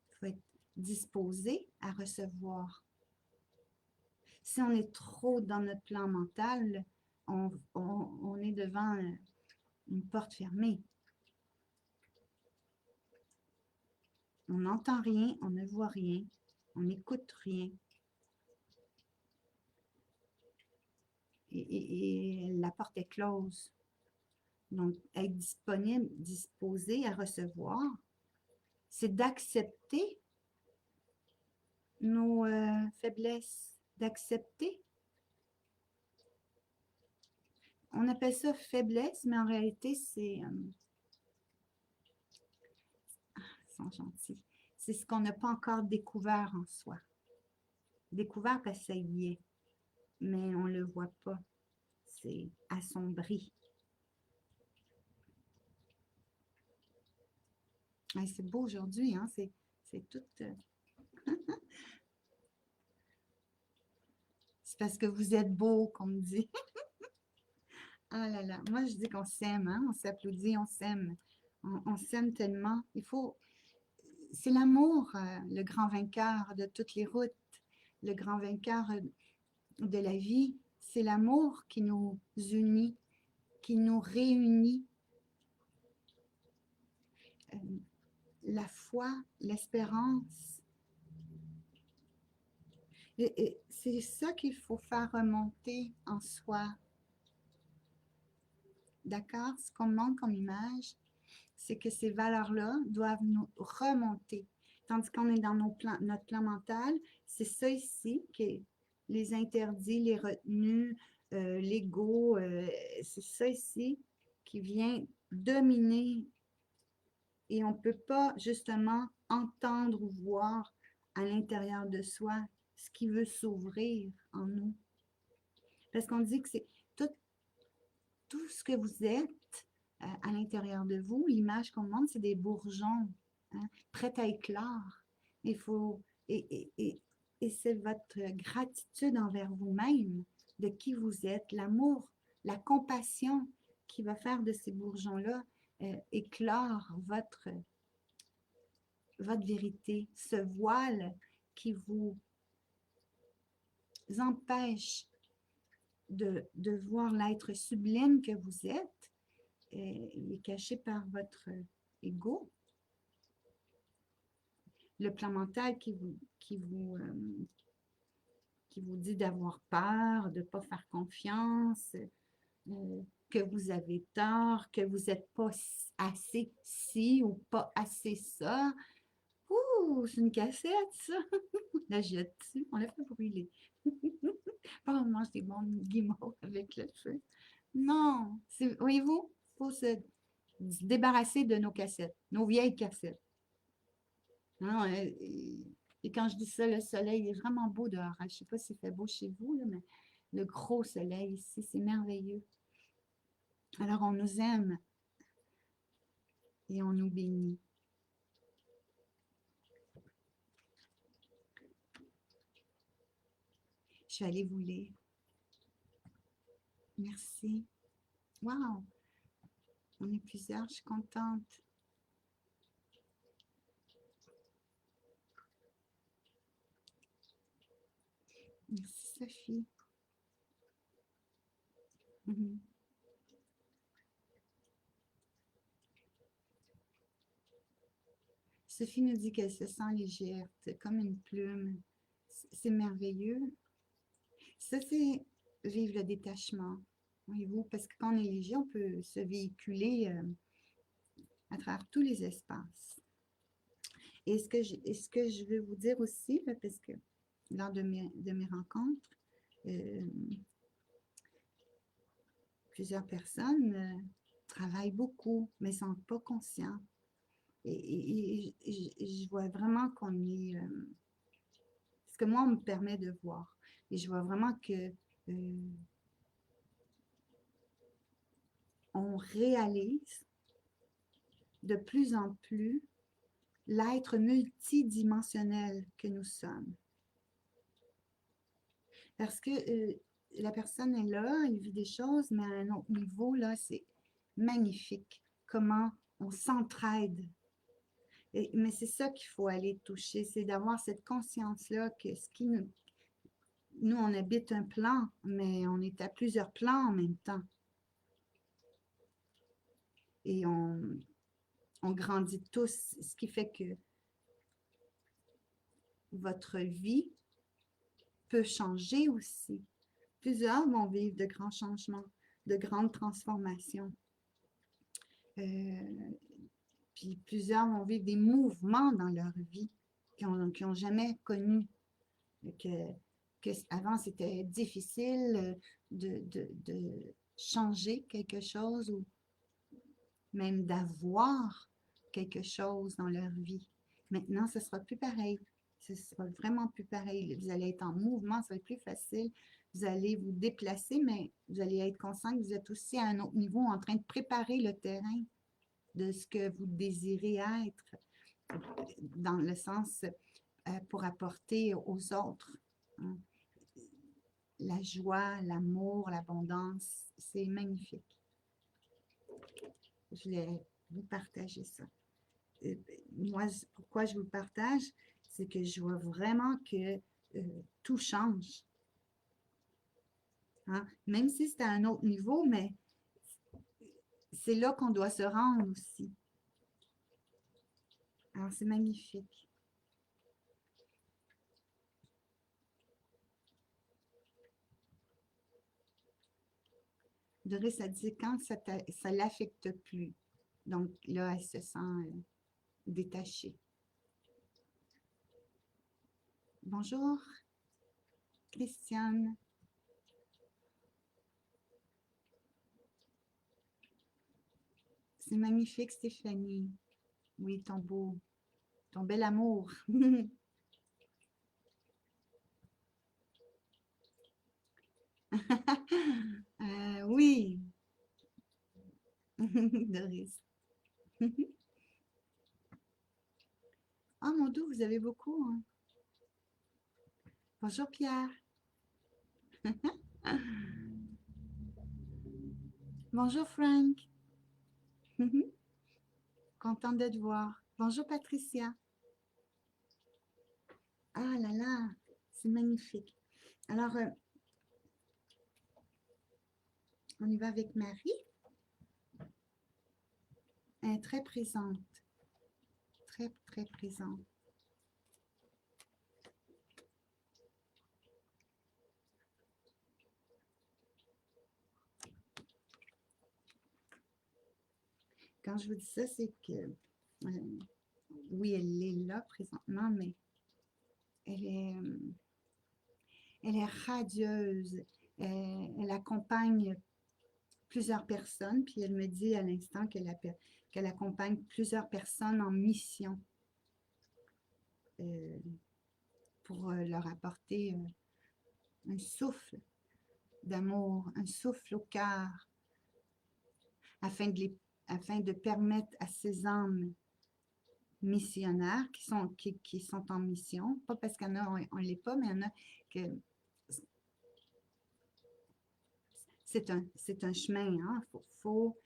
Il faut être disposé à recevoir. Si on est trop dans notre plan mental, on est devant une porte fermée. On n'entend rien, on ne voit rien, on n'écoute rien. Et la porte est close. Donc, être disponible, disposé à recevoir, c'est d'accepter nos faiblesses, d'accepter. On appelle ça faiblesse, mais en réalité, ils sont gentils. C'est ce qu'on n'a pas encore découvert en soi. Découvert parce que ça y est, mais on ne le voit pas. C'est assombri. C'est beau aujourd'hui, hein? C'est tout... c'est parce que vous êtes beau, qu'on me dit. Ah là là, moi je dis qu'on s'aime, hein? On s'applaudit, on s'aime. On s'aime tellement. Il faut... C'est l'amour, le grand vainqueur de toutes les routes, le grand vainqueur de la vie. C'est l'amour qui nous unit, qui nous réunit. La foi, l'espérance. Et c'est ça qu'il faut faire remonter en soi. D'accord? Ce qu'on manque comme image, c'est que ces valeurs-là doivent nous remonter. Tandis qu'on est dans notre plan mental, c'est ça ici qui est les interdits, les retenues, l'ego, c'est ça ici qui vient dominer et on ne peut pas justement entendre ou voir à l'intérieur de soi ce qui veut s'ouvrir en nous. Parce qu'on dit que c'est tout ce que vous êtes à l'intérieur de vous, l'image qu'on montre, c'est des bourgeons, hein, prêts à éclore. Il faut, et c'est votre gratitude envers vous-même, de qui vous êtes, l'amour, la compassion qui va faire de ces bourgeons-là éclore votre vérité, ce voile qui vous empêche de voir l'être sublime que vous êtes, il est caché par votre ego. Le plan mental qui vous dit d'avoir peur, de ne pas faire confiance, que vous avez tort, que vous n'êtes pas assez ci ou pas assez ça. Ouh, c'est une cassette, ça! La jette dessus, on l'a fait brûler. Pas on mange des bons guimauves avec le feu. Non, voyez-vous, il faut se débarrasser de nos cassettes, nos vieilles cassettes. Non, et quand je dis ça, le soleil est vraiment beau dehors. Je ne sais pas s'il fait beau chez vous, là, mais le gros soleil ici, c'est merveilleux. Alors, on nous aime et on nous bénit. Je vais aller vous lire. Merci. Wow! On est plusieurs, je suis contente. Merci, Sophie. Sophie nous dit qu'elle se sent légère, comme une plume. C'est merveilleux. Ça, c'est vivre le détachement. Voyez-vous, parce que quand on est léger, on peut se véhiculer à travers tous les espaces. Et ce que je veux vous dire aussi, là, parce que lors de mes rencontres, plusieurs personnes travaillent beaucoup, mais ne sont pas conscients Je vois vraiment qu'on est... ce que moi, on me permet de voir. Et je vois vraiment que on réalise de plus en plus l'être multidimensionnel que nous sommes. Parce que la personne est là, elle vit des choses, mais à un autre niveau, là, c'est magnifique. Comment on s'entraide. Mais c'est ça qu'il faut aller toucher, c'est d'avoir cette conscience-là que ce qui nous... Nous, on habite un plan, mais on est à plusieurs plans en même temps. Et on grandit tous, ce qui fait que votre vie peut changer aussi. Plusieurs vont vivre de grands changements, de grandes transformations. Puis plusieurs vont vivre des mouvements dans leur vie qu'ils n'ont jamais connus. Avant, c'était difficile de changer quelque chose ou même d'avoir quelque chose dans leur vie. Maintenant, ce ne sera plus pareil. Ce sera vraiment plus pareil. Vous allez être en mouvement, ça va être plus facile. Vous allez vous déplacer, mais vous allez être conscient que vous êtes aussi à un autre niveau en train de préparer le terrain de ce que vous désirez être, dans le sens pour apporter aux autres. Hein. La joie, l'amour, l'abondance, c'est magnifique. Je voulais vous partager ça. Moi, pourquoi je vous le partage, c'est que je vois vraiment que tout change. Hein? Même si c'est à un autre niveau, mais c'est là qu'on doit se rendre aussi. Alors, c'est magnifique. Doris a dit quand ça ne l'affecte plus. Donc là, elle se sent détachée. Bonjour, Christiane. C'est magnifique, Stéphanie. Oui, ton bel amour. Oui, Doris. Oh mon Dieu, vous avez beaucoup. Hein. Bonjour Pierre. Bonjour Frank. Contente de te voir. Bonjour Patricia. Ah là là, c'est magnifique. Alors, on y va avec Marie. Elle est très présente. Très, très présente. Quand je vous dis ça, c'est que, oui, elle est là présentement, mais elle est radieuse. Elle accompagne plusieurs personnes, puis elle me dit à l'instant qu'elle accompagne plusieurs personnes en mission pour leur apporter un souffle d'amour, un souffle au cœur, afin de permettre à ces âmes missionnaires qui sont en mission, pas parce qu'il y en a, on ne l'est pas, mais il y en a que c'est un chemin, hein? Faut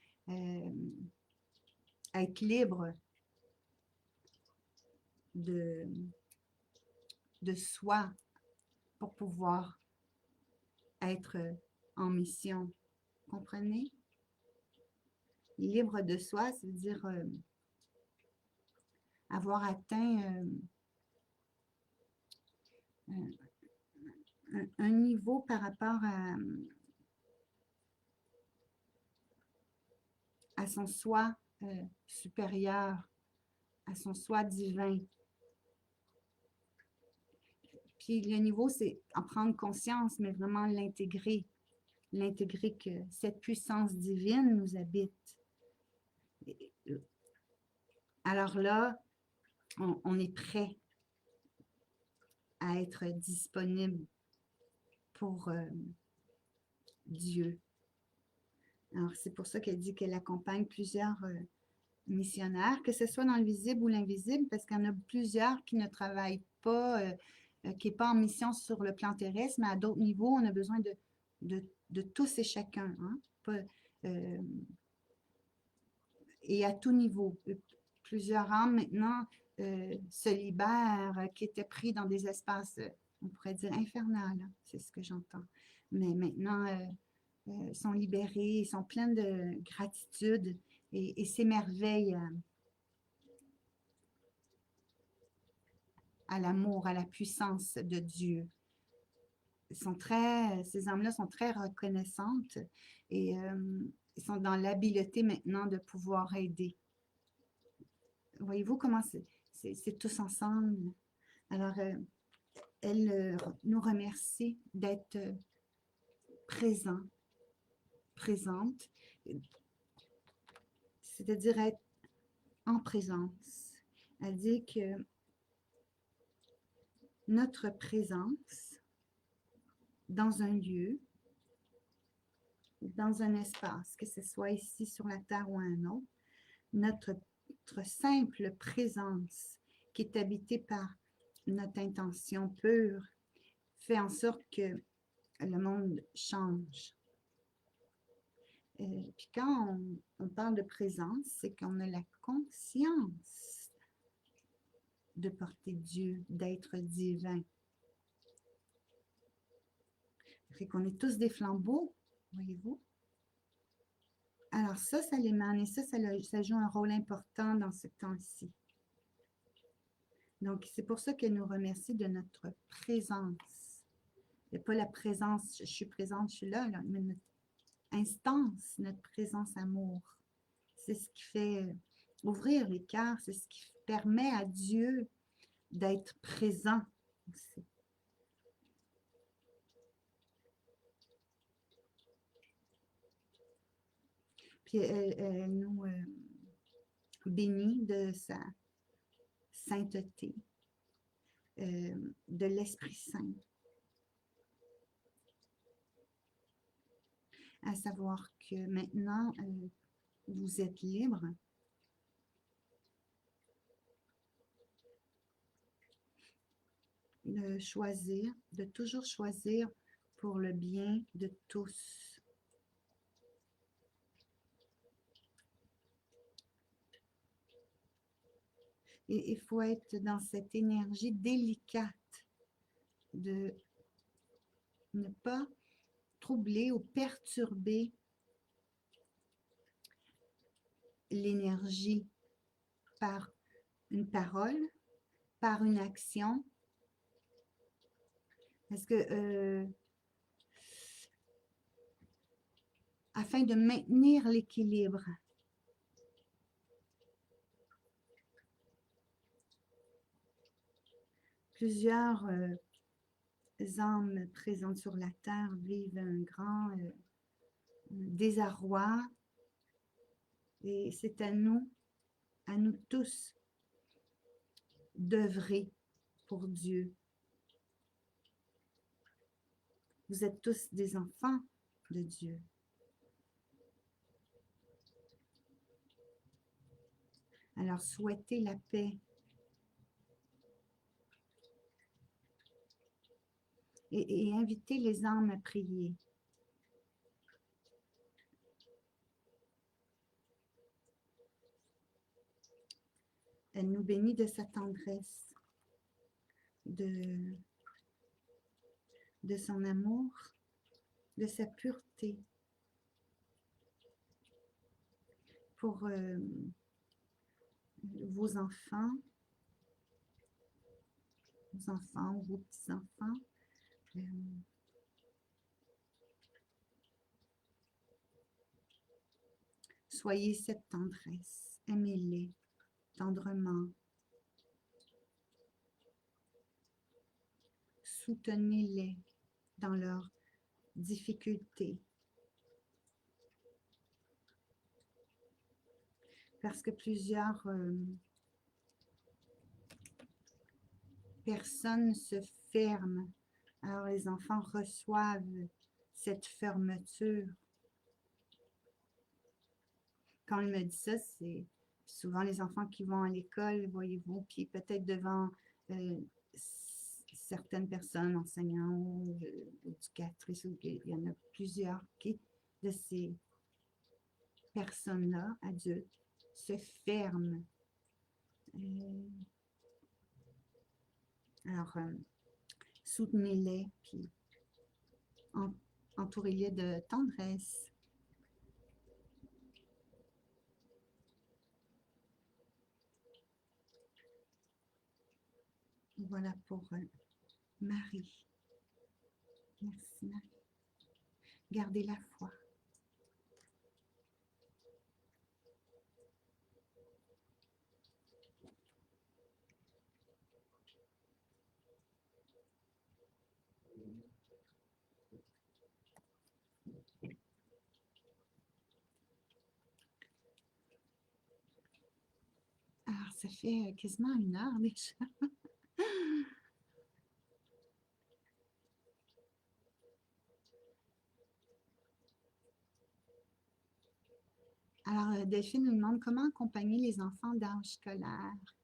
être libre de soi pour pouvoir être en mission. Comprenez? Libre de soi, ça veut dire avoir atteint un niveau par rapport à son soi supérieur, à son soi divin. Puis le niveau, c'est en prendre conscience, mais vraiment l'intégrer. L'intégrer que cette puissance divine nous habite. Alors là, on est prêt à être disponible pour Dieu. Alors, c'est pour ça qu'elle dit qu'elle accompagne plusieurs missionnaires, que ce soit dans le visible ou l'invisible, parce qu'il y en a plusieurs qui ne travaillent pas, qui n'est pas en mission sur le plan terrestre, mais à d'autres niveaux, on a besoin de tous et chacun. Hein? Pas, et à tout niveau. Plusieurs âmes maintenant se libèrent, qui étaient pris dans des espaces, on pourrait dire infernales, hein, c'est ce que j'entends. Mais maintenant, sont libérés, sont pleins de gratitude et s'émerveillent à l'amour, à la puissance de Dieu. Ces âmes-là sont très reconnaissantes et sont dans l'habileté maintenant de pouvoir aider. Voyez-vous comment c'est tous ensemble. Alors, elle nous remercie d'être présents, présente, c'est-à-dire être en présence. Elle dit que notre présence dans un lieu, dans un espace, que ce soit ici sur la Terre ou un autre, notre simple présence qui est habitée par notre intention pure fait en sorte que le monde change. Puis quand on parle de présence, c'est qu'on a la conscience de porter Dieu, d'être divin. Fait qu'on est tous des flambeaux, voyez-vous? Alors ça l'émane et ça joue un rôle important dans ce temps-ci. Donc, c'est pour ça qu'elle nous remercie de notre présence. Et pas la présence, je suis présente, je suis là, mais notre instance, notre présence amour. C'est ce qui fait ouvrir les cœurs, c'est ce qui permet à Dieu d'être présent aussi. Puis elle nous bénit de sa sainteté, de l'Esprit Saint. À savoir que maintenant, vous êtes libre de choisir, de toujours choisir pour le bien de tous. Et il faut être dans cette énergie délicate de ne pas troubler ou perturber l'énergie par une parole, par une action. Parce que afin de maintenir l'équilibre, plusieurs âmes présentes sur la Terre vivent un grand désarroi. Et c'est à nous tous, d'œuvrer pour Dieu. Vous êtes tous des enfants de Dieu. Alors, souhaitez la paix. Et invitez les âmes à prier. Elle nous bénit de sa tendresse, de son amour, de sa pureté pour vos enfants, vos petits-enfants. Soyez cette tendresse, aimez-les tendrement. Soutenez-les dans leurs difficultés. Parce que plusieurs personne se ferme. Alors les enfants reçoivent cette fermeture. Quand il me dit ça, c'est souvent les enfants qui vont à l'école, voyez-vous, puis peut-être devant certaines personnes, enseignants ou éducatrices, il y en a plusieurs de ces personnes-là, adultes, se ferment. Alors, soutenez-les, puis entourez-les de tendresse. Voilà pour Marie. Merci Marie. Gardez la foi. Alors, ça fait quasiment 1 heure déjà. Alors, Delphine nous demande comment accompagner les enfants d'âge scolaire.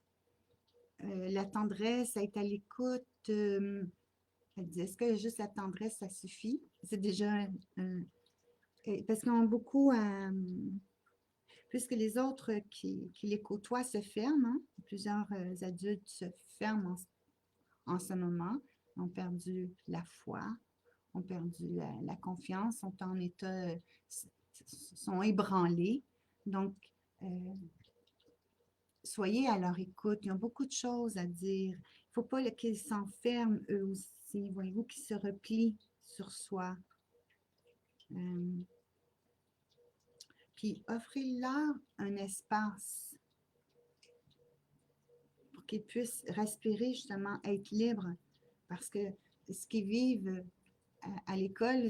La tendresse, être à l'écoute. Elle dit, est-ce que juste la tendresse, ça suffit? C'est déjà... parce qu'ils ont beaucoup à... puisque les autres qui les côtoient se ferment, hein, plusieurs adultes se ferment en ce moment, ont perdu la foi, ont perdu la confiance, sont en état, sont ébranlés. Donc, soyez à leur écoute. Ils ont beaucoup de choses à dire. Il ne faut pas qu'ils s'enferment eux aussi, voyez-vous, qu'ils se replient sur soi. Puis, offrez-leur un espace pour qu'ils puissent respirer, justement, être libres. Parce que ce qu'ils vivent à l'école,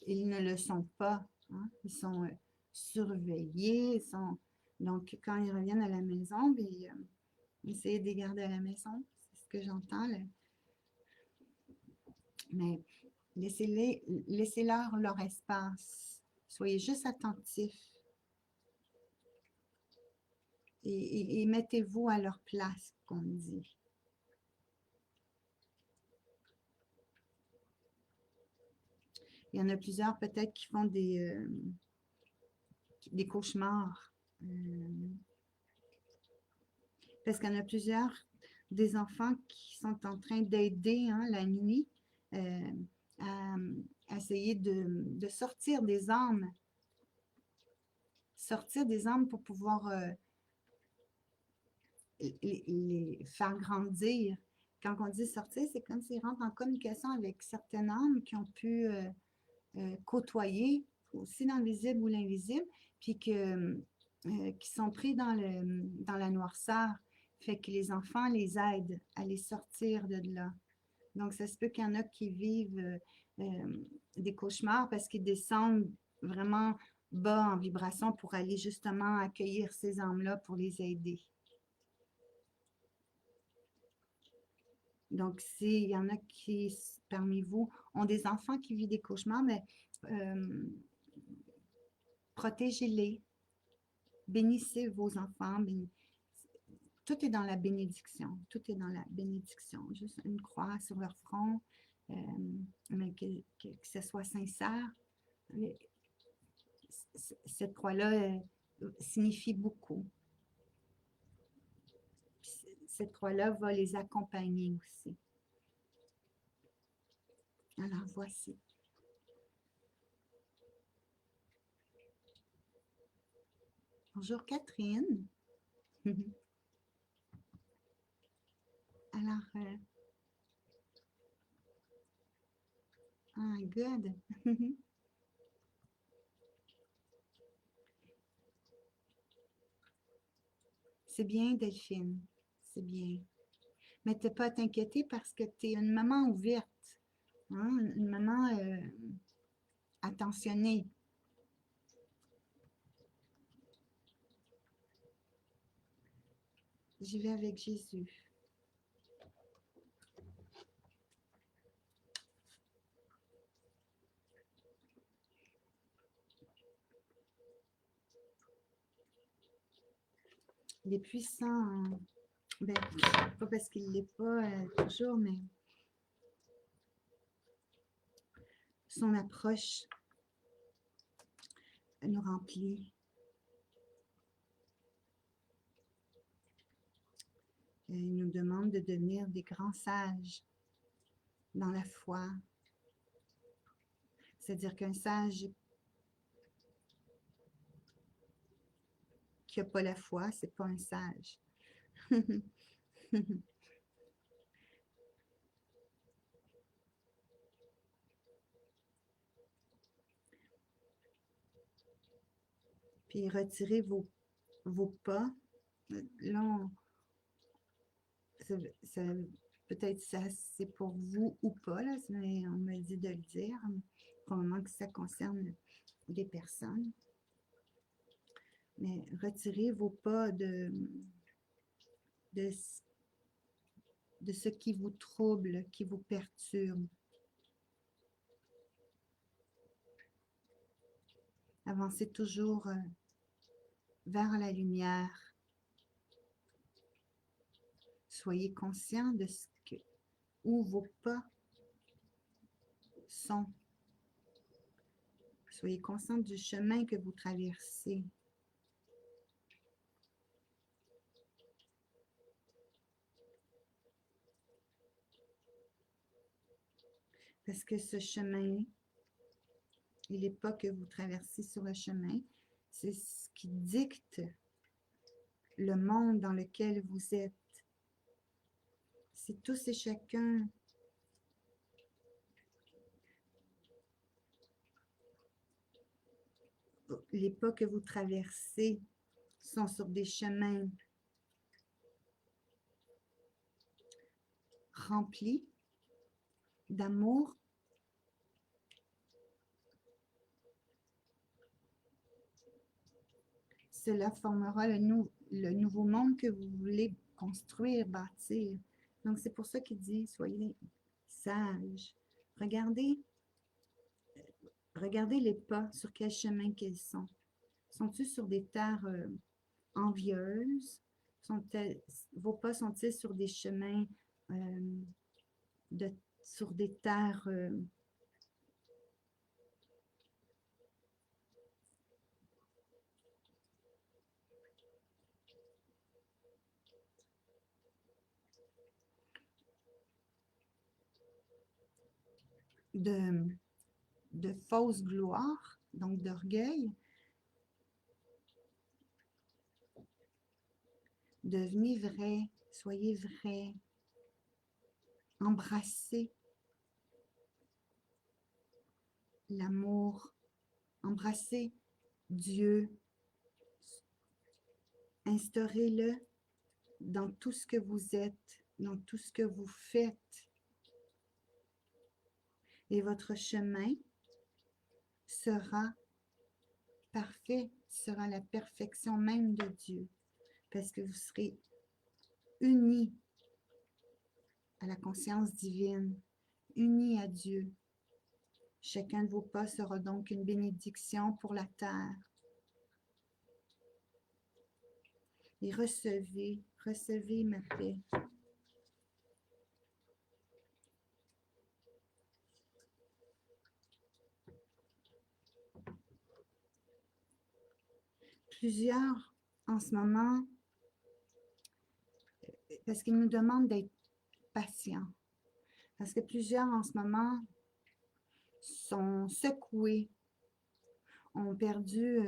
ils ne le sont pas. Hein? Ils sont surveillés. Donc, quand ils reviennent à la maison, essayez de les garder à la maison. C'est ce que j'entends. Mais laissez-leur leur espace. Soyez juste attentifs. Et mettez-vous à leur place, comme on dit. Il y en a plusieurs peut-être qui font des cauchemars. Parce qu'il y en a plusieurs des enfants qui sont en train d'aider la nuit à essayer de sortir des âmes. Sortir des âmes pour pouvoir les faire grandir. Quand on dit sortir, c'est comme s'ils rentrent en communication avec certaines âmes qui ont pu côtoyer, aussi dans le visible ou l'invisible, puis qui sont pris dans la noirceur. Fait que les enfants les aident à les sortir de là. Donc, ça se peut qu'il y en a qui vivent des cauchemars parce qu'ils descendent vraiment bas en vibration pour aller justement accueillir ces âmes-là pour les aider. Donc, s'il y en a qui, parmi vous, ont des enfants qui vivent des cauchemars, mais protégez-les. Bénissez vos enfants. Tout est dans la bénédiction. Tout est dans la bénédiction. Juste une croix sur leur front, mais que ce soit sincère. Cette croix-là signifie beaucoup. Cette croix-là va les accompagner aussi. Alors, voici. Bonjour Catherine. Alors, good. C'est bien, Delphine. C'est bien. Mais tu n'as pas à t'inquiéter parce que tu es une maman ouverte. Hein? Une maman attentionnée. J'y vais avec Jésus. Il est puissant, hein. Ben, pas parce qu'il ne l'est pas toujours, mais son approche nous remplit. Et il nous demande de devenir des grands sages dans la foi. C'est-à-dire qu'un sage qui n'a pas la foi, c'est pas un sage. Puis retirez vos pas. Là, peut-être ça c'est pour vous ou pas, là, mais on me dit de le dire, probablement que ça concerne des personnes. Mais retirez vos pas de ce qui vous trouble, qui vous perturbe. Avancez toujours vers la lumière. Soyez conscient de où vos pas sont. Soyez conscient du chemin que vous traversez. Parce que ce chemin, et les pas que vous traversez sur le chemin, c'est ce qui dicte le monde dans lequel vous êtes. C'est tous et chacun les pas que vous traversez sont sur des chemins remplis d'amour. Cela formera le nouveau monde que vous voulez construire, bâtir. Donc, c'est pour ça qu'il dit, soyez sages. Regardez les pas, sur quel chemin qu'ils sont. Sont-ils sur des terres envieuses? Vos pas sont-ils sur des chemins, sur des terres de fausse gloire, donc d'orgueil? Devenez vrai, soyez vrai, embrassez l'amour, embrassez Dieu, instaurez-le dans tout ce que vous êtes, dans tout ce que vous faites. Et votre chemin sera parfait, sera la perfection même de Dieu, parce que vous serez unis à la conscience divine, unis à Dieu. Chacun de vos pas sera donc une bénédiction pour la terre. Et recevez ma paix. Plusieurs, en ce moment, parce qu'ils nous demandent d'être patients, parce que plusieurs, en ce moment, sont secoués, ont perdu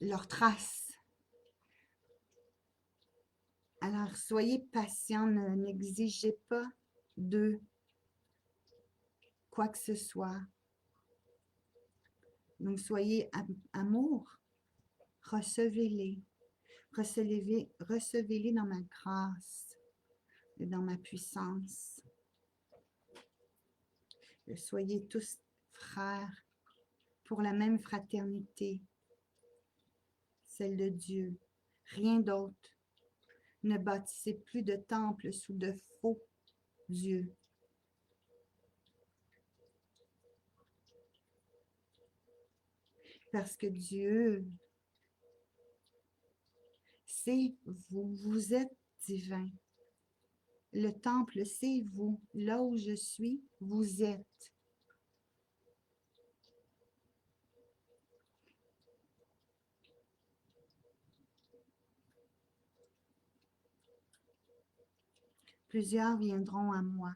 leurs traces. Alors, soyez patients, n'exigez pas d'eux quoi que ce soit. Donc, soyez amour, recevez-les. Recevez-les dans ma grâce et dans ma puissance. Soyez tous frères pour la même fraternité, celle de Dieu. rien d'autre. Ne bâtissez plus de temples sous de faux dieux. Parce que Dieu, c'est vous, vous êtes divin. Le temple, c'est vous. Là où je suis, vous êtes. Plusieurs viendront à moi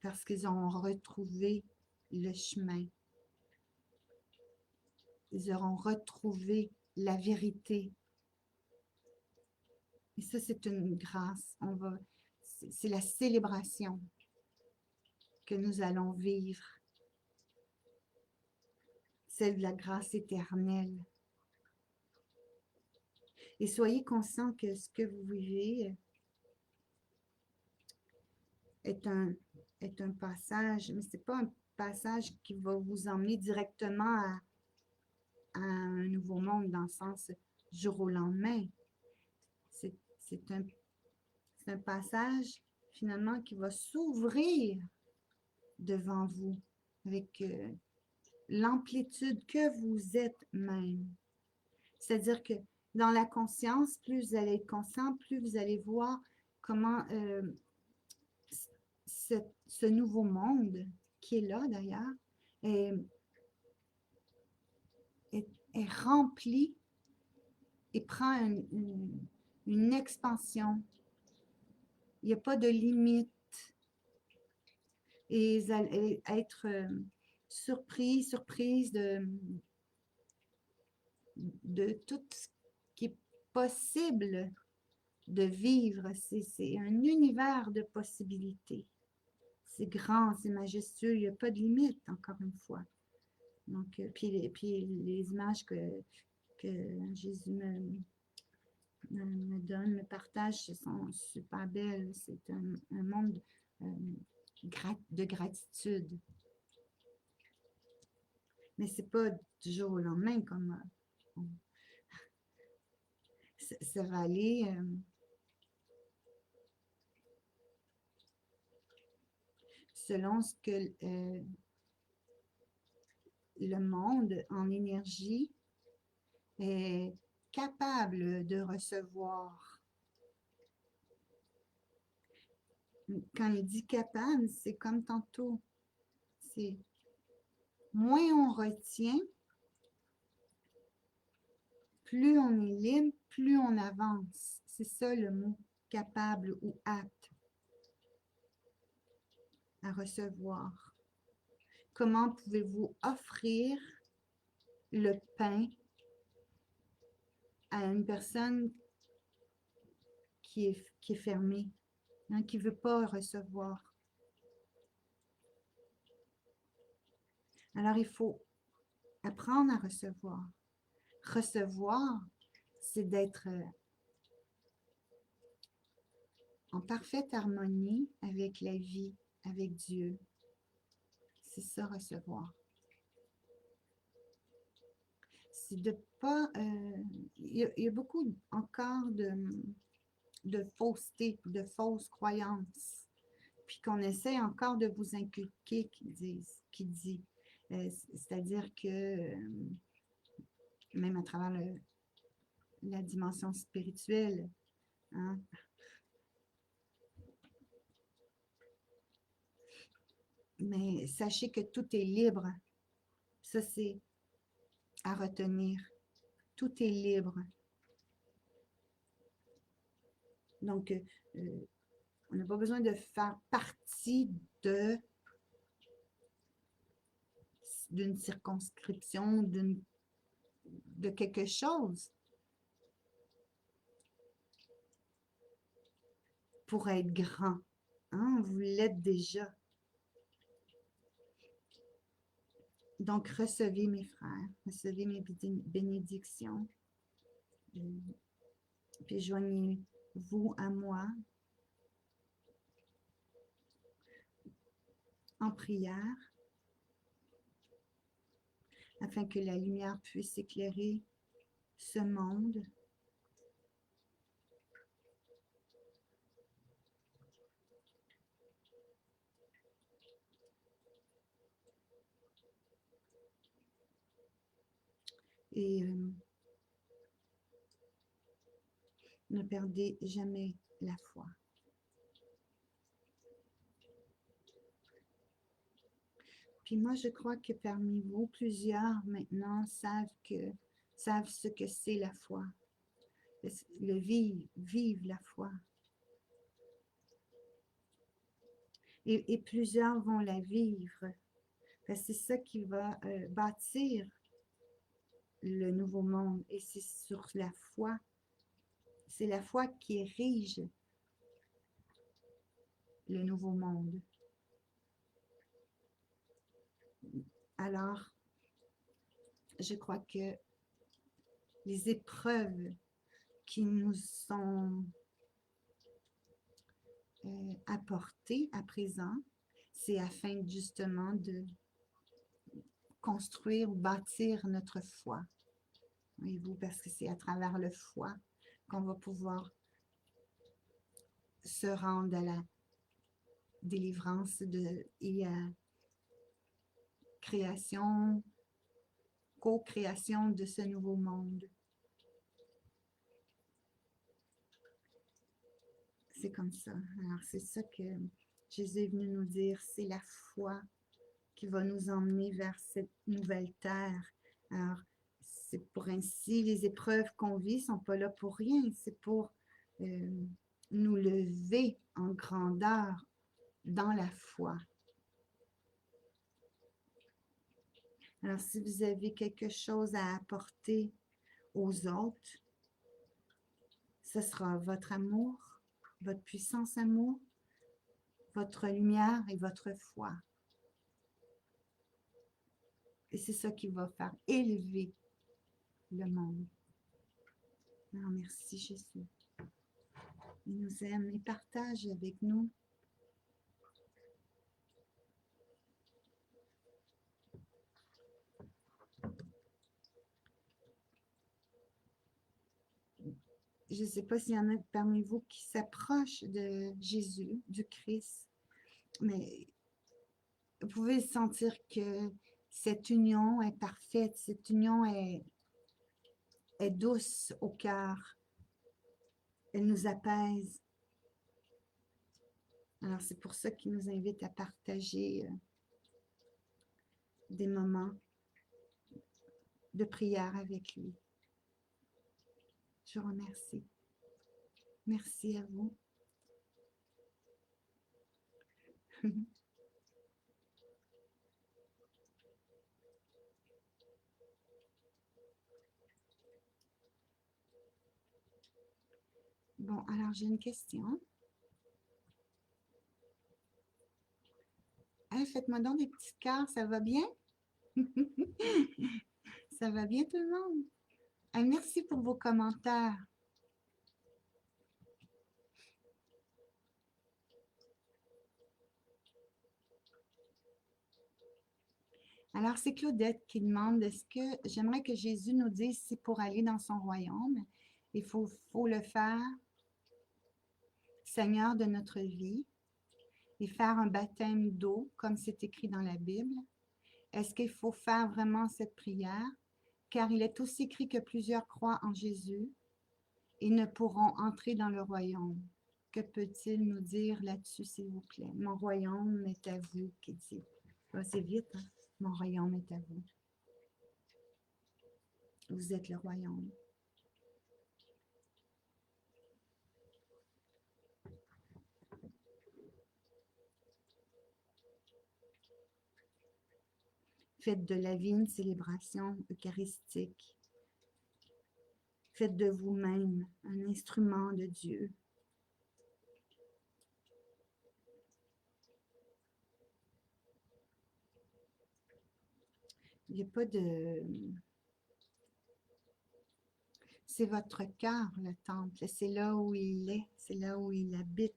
parce qu'ils ont retrouvé le chemin. Ils auront retrouvé la vérité. Et ça, c'est une grâce. C'est la célébration que nous allons vivre. Celle de la grâce éternelle. Et soyez conscients que ce que vous vivez est un passage, mais ce n'est pas un passage qui va vous emmener directement à un nouveau monde dans le sens jour au lendemain. C'est un passage finalement qui va s'ouvrir devant vous avec l'amplitude que vous êtes même. C'est-à-dire que dans la conscience, plus vous allez être conscient, plus vous allez voir comment ce nouveau monde qui est là d'ailleurs est rempli et prend une expansion. Il n'y a pas de limite. Et vous allez être surprise de tout ce qui est possible de vivre. C'est un univers de possibilités. C'est grand, c'est majestueux, il n'y a pas de limite, encore une fois. Donc, puis les images que Jésus me donne, me partage, sont super belles. C'est un monde de gratitude. Mais c'est pas du jour au lendemain comme ça va aller selon ce que le monde en énergie est capable de recevoir. Quand il dit capable, c'est comme tantôt. C'est moins on retient, plus on est libre, plus on avance. C'est ça le mot capable ou apte à recevoir. Comment pouvez-vous offrir le pain à une personne qui est fermée, hein, qui ne veut pas recevoir? Alors, il faut apprendre à recevoir. Recevoir, c'est d'être en parfaite harmonie avec la vie, avec Dieu. C'est ça, recevoir. C'est de pas... il y a beaucoup encore de fausseté, de fausses croyances, puis qu'on essaie encore de vous inculquer, qui dit. C'est-à-dire que, même à travers la dimension spirituelle, hein, mais sachez que tout est libre. Ça, c'est à retenir. Tout est libre. Donc, on n'a pas besoin de faire partie d'une circonscription, de quelque chose pour être grand. Hein? Vous l'êtes déjà. Donc, recevez mes frères, recevez mes bénédictions. Puis joignez-vous à moi en prière afin que la lumière puisse éclairer ce monde. Et ne perdez jamais la foi. Puis moi, je crois que parmi vous, plusieurs maintenant savent ce que c'est la foi. Vivent la foi. Et plusieurs vont la vivre. C'est ça qui va bâtir le nouveau monde. Et c'est sur la foi. C'est la foi qui érige le nouveau monde. Alors, je crois que les épreuves qui nous sont apportées à présent, c'est afin justement de construire ou bâtir notre foi. Voyez-vous, parce que c'est à travers le foi qu'on va pouvoir se rendre à la délivrance et à création, co-création de ce nouveau monde. C'est comme ça. Alors, c'est ça que Jésus est venu nous dire. C'est la foi qui va nous emmener vers cette nouvelle terre. Alors, c'est pour ainsi, les épreuves qu'on vit ne sont pas là pour rien. C'est pour nous lever en grandeur dans la foi. Alors, si vous avez quelque chose à apporter aux autres, ce sera votre amour, votre puissance amour, votre lumière et votre foi. Et c'est ça qui va faire élever le monde. Alors, merci Jésus. Il nous aime et partage avec nous. Je ne sais pas s'il y en a parmi vous qui s'approchent de Jésus, du Christ, mais vous pouvez sentir que cette union est parfaite, cette union est douce au cœur, elle nous apaise. Alors c'est pour ça qu'il nous invite à partager des moments de prière avec lui. Je vous remercie. Merci à vous. Bon, alors j'ai une question. Hey, faites-moi donc des petits cœurs, ça va bien? Ça va bien tout le monde? Hey, merci pour vos commentaires. Alors, c'est Claudette qui demande, est-ce que j'aimerais que Jésus nous dise si pour aller dans son royaume, il faut le faire Seigneur de notre vie et faire un baptême d'eau, comme c'est écrit dans la Bible. Est-ce qu'il faut faire vraiment cette prière? Car il est aussi écrit que plusieurs croient en Jésus et ne pourront entrer dans le royaume. Que peut-il nous dire là-dessus, s'il vous plaît? Mon royaume est à vous, qui dit. C'est vite, hein? Mon royaume est à vous. Vous êtes le royaume. Faites de la vie une célébration eucharistique. Faites de vous-même un instrument de Dieu. Il n'y a pas de... C'est votre cœur, le temple. C'est là où il est. C'est là où il habite.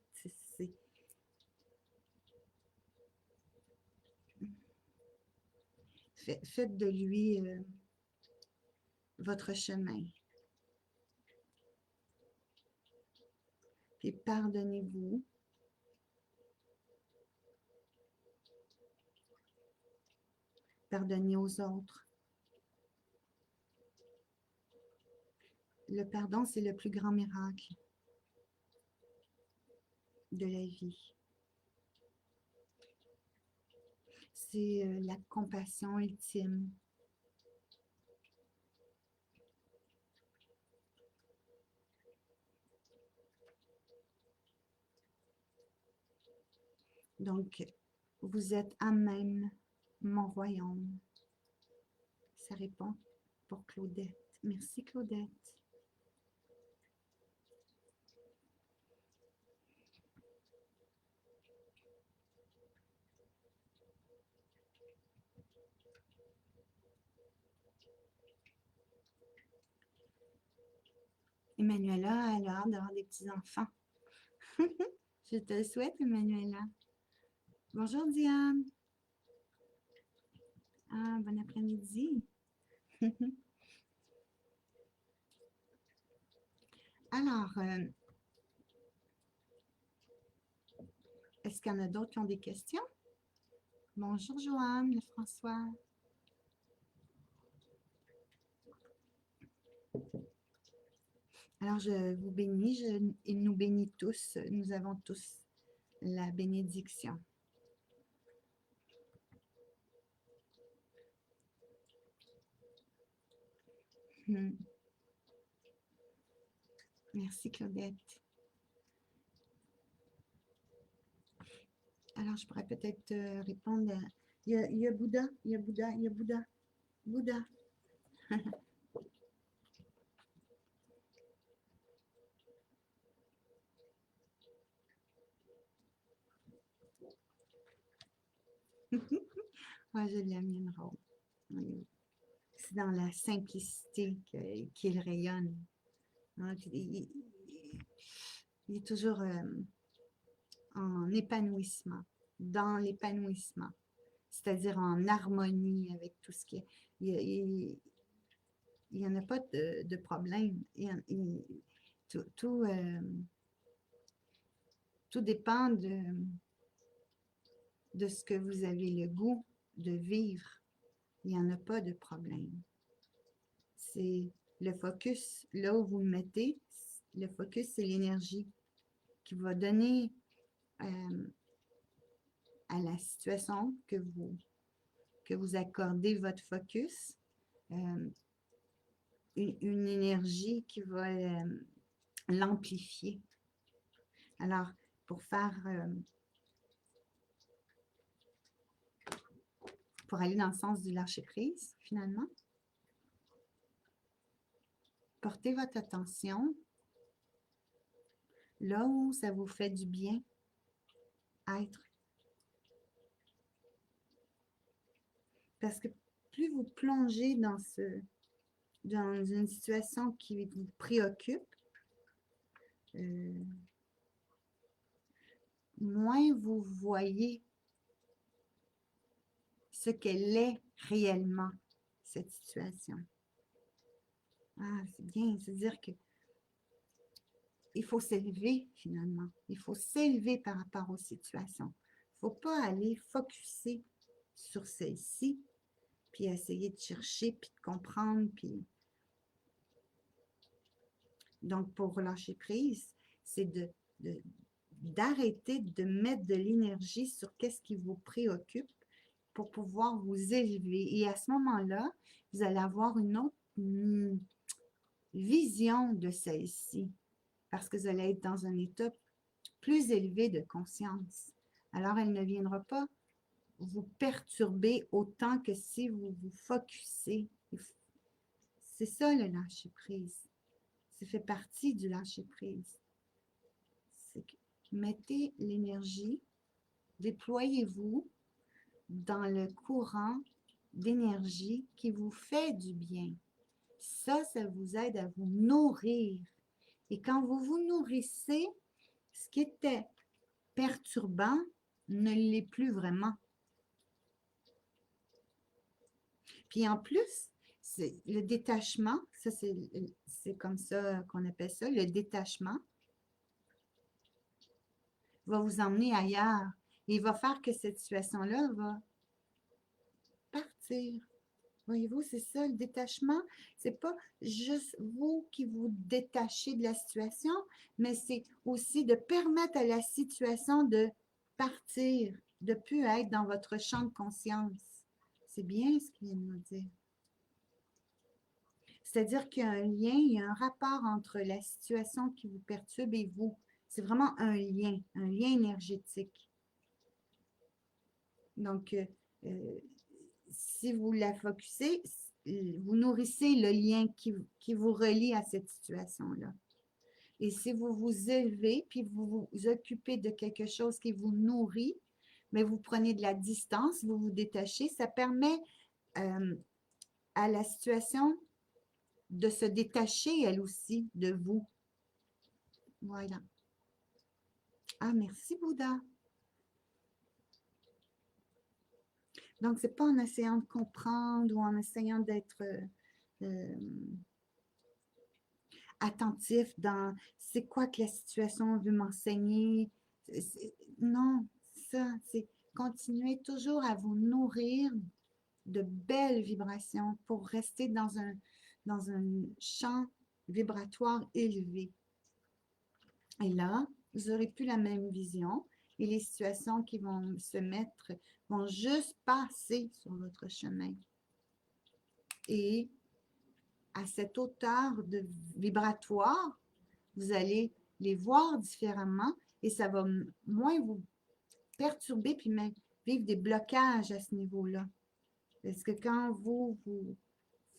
Faites de lui votre chemin. Puis pardonnez-vous. Pardonnez aux autres. Le pardon, c'est le plus grand miracle de la vie. C'est la compassion ultime. Donc, vous êtes à même mon royaume. Ça répond pour Claudette. Merci, Claudette. Emmanuela, elle a hâte d'avoir des petits-enfants. Je te le souhaite, Emmanuela. Bonjour, Diane. Ah, bon après-midi. Alors, est-ce qu'il y en a d'autres qui ont des questions? Bonjour, Joanne, François. Alors, je vous bénis, il nous bénit tous. Nous avons tous la bénédiction. Merci, Claudette. Alors, je pourrais peut-être répondre à... Il y a Bouddha, il y a Bouddha, il y a Bouddha. Bouddha. Ouais, je l'aime, il y a une robe. Oui. C'est dans la simplicité qu'il rayonne. Hein, il est toujours en épanouissement, dans l'épanouissement, c'est-à-dire en harmonie avec tout ce qui est. Il n'y en a pas de problème. Tout dépend de ce que vous avez le goût de vivre. Il n'y en a pas de problème. C'est le focus, là où vous le mettez, le focus, c'est l'énergie qui va donner à la situation que vous accordez votre focus, une énergie qui va l'amplifier. Alors, pour aller dans le sens du lâcher-prise, finalement, portez votre attention là où ça vous fait du bien être. Parce que plus vous plongez dans une situation qui vous préoccupe, moins vous voyez ce qu'elle est réellement, cette situation. Ah, c'est bien, c'est-à-dire que il faut s'élever finalement. Il faut s'élever par rapport aux situations. Il ne faut pas aller focusser sur celle-ci, puis essayer de chercher, puis de comprendre, puis... Donc, pour lâcher prise, c'est d'arrêter de mettre de l'énergie sur qu'est-ce qui vous préoccupe pour pouvoir vous élever. Et à ce moment-là, vous allez avoir une autre vision de celle-ci, parce que vous allez être dans un état plus élevé de conscience. Alors, elle ne viendra pas vous perturber autant que si vous vous focussez. C'est ça le lâcher-prise. Ça fait partie du lâcher-prise. C'est que mettez l'énergie, déployez-vous dans le courant d'énergie qui vous fait du bien. Ça vous aide à vous nourrir. Et quand vous vous nourrissez, ce qui était perturbant ne l'est plus vraiment. Puis en plus, le détachement, ça c'est comme ça qu'on appelle ça, le détachement. va vous emmener ailleurs. Et il va faire que cette situation-là va partir. Voyez-vous, c'est ça, le détachement. C'est pas juste vous qui vous détachez de la situation, mais c'est aussi de permettre à la situation de partir, de ne plus être dans votre champ de conscience. C'est bien ce qu'il vient de nous dire. C'est-à-dire qu'il y a un lien, il y a un rapport entre la situation qui vous perturbe et vous. C'est vraiment un lien énergétique. Donc, si vous la focusez, vous nourrissez le lien qui vous relie à cette situation-là. Et si vous vous élevez, puis vous vous occupez de quelque chose qui vous nourrit, mais vous prenez de la distance, vous vous détachez, ça permet à la situation de se détacher, elle aussi, de vous. Voilà. Ah, merci, Bouddha. Donc, ce n'est pas en essayant de comprendre ou en essayant d'être attentif dans c'est quoi que la situation veut m'enseigner. Non, ça, c'est continuer toujours à vous nourrir de belles vibrations pour rester dans un champ vibratoire élevé. Et là, vous n'aurez plus la même vision et les situations qui vont se mettre vont juste passer sur votre chemin. Et à cette hauteur de vibratoire, vous allez les voir différemment et ça va moins vous perturber puis même vivre des blocages à ce niveau-là. Parce que quand vous vous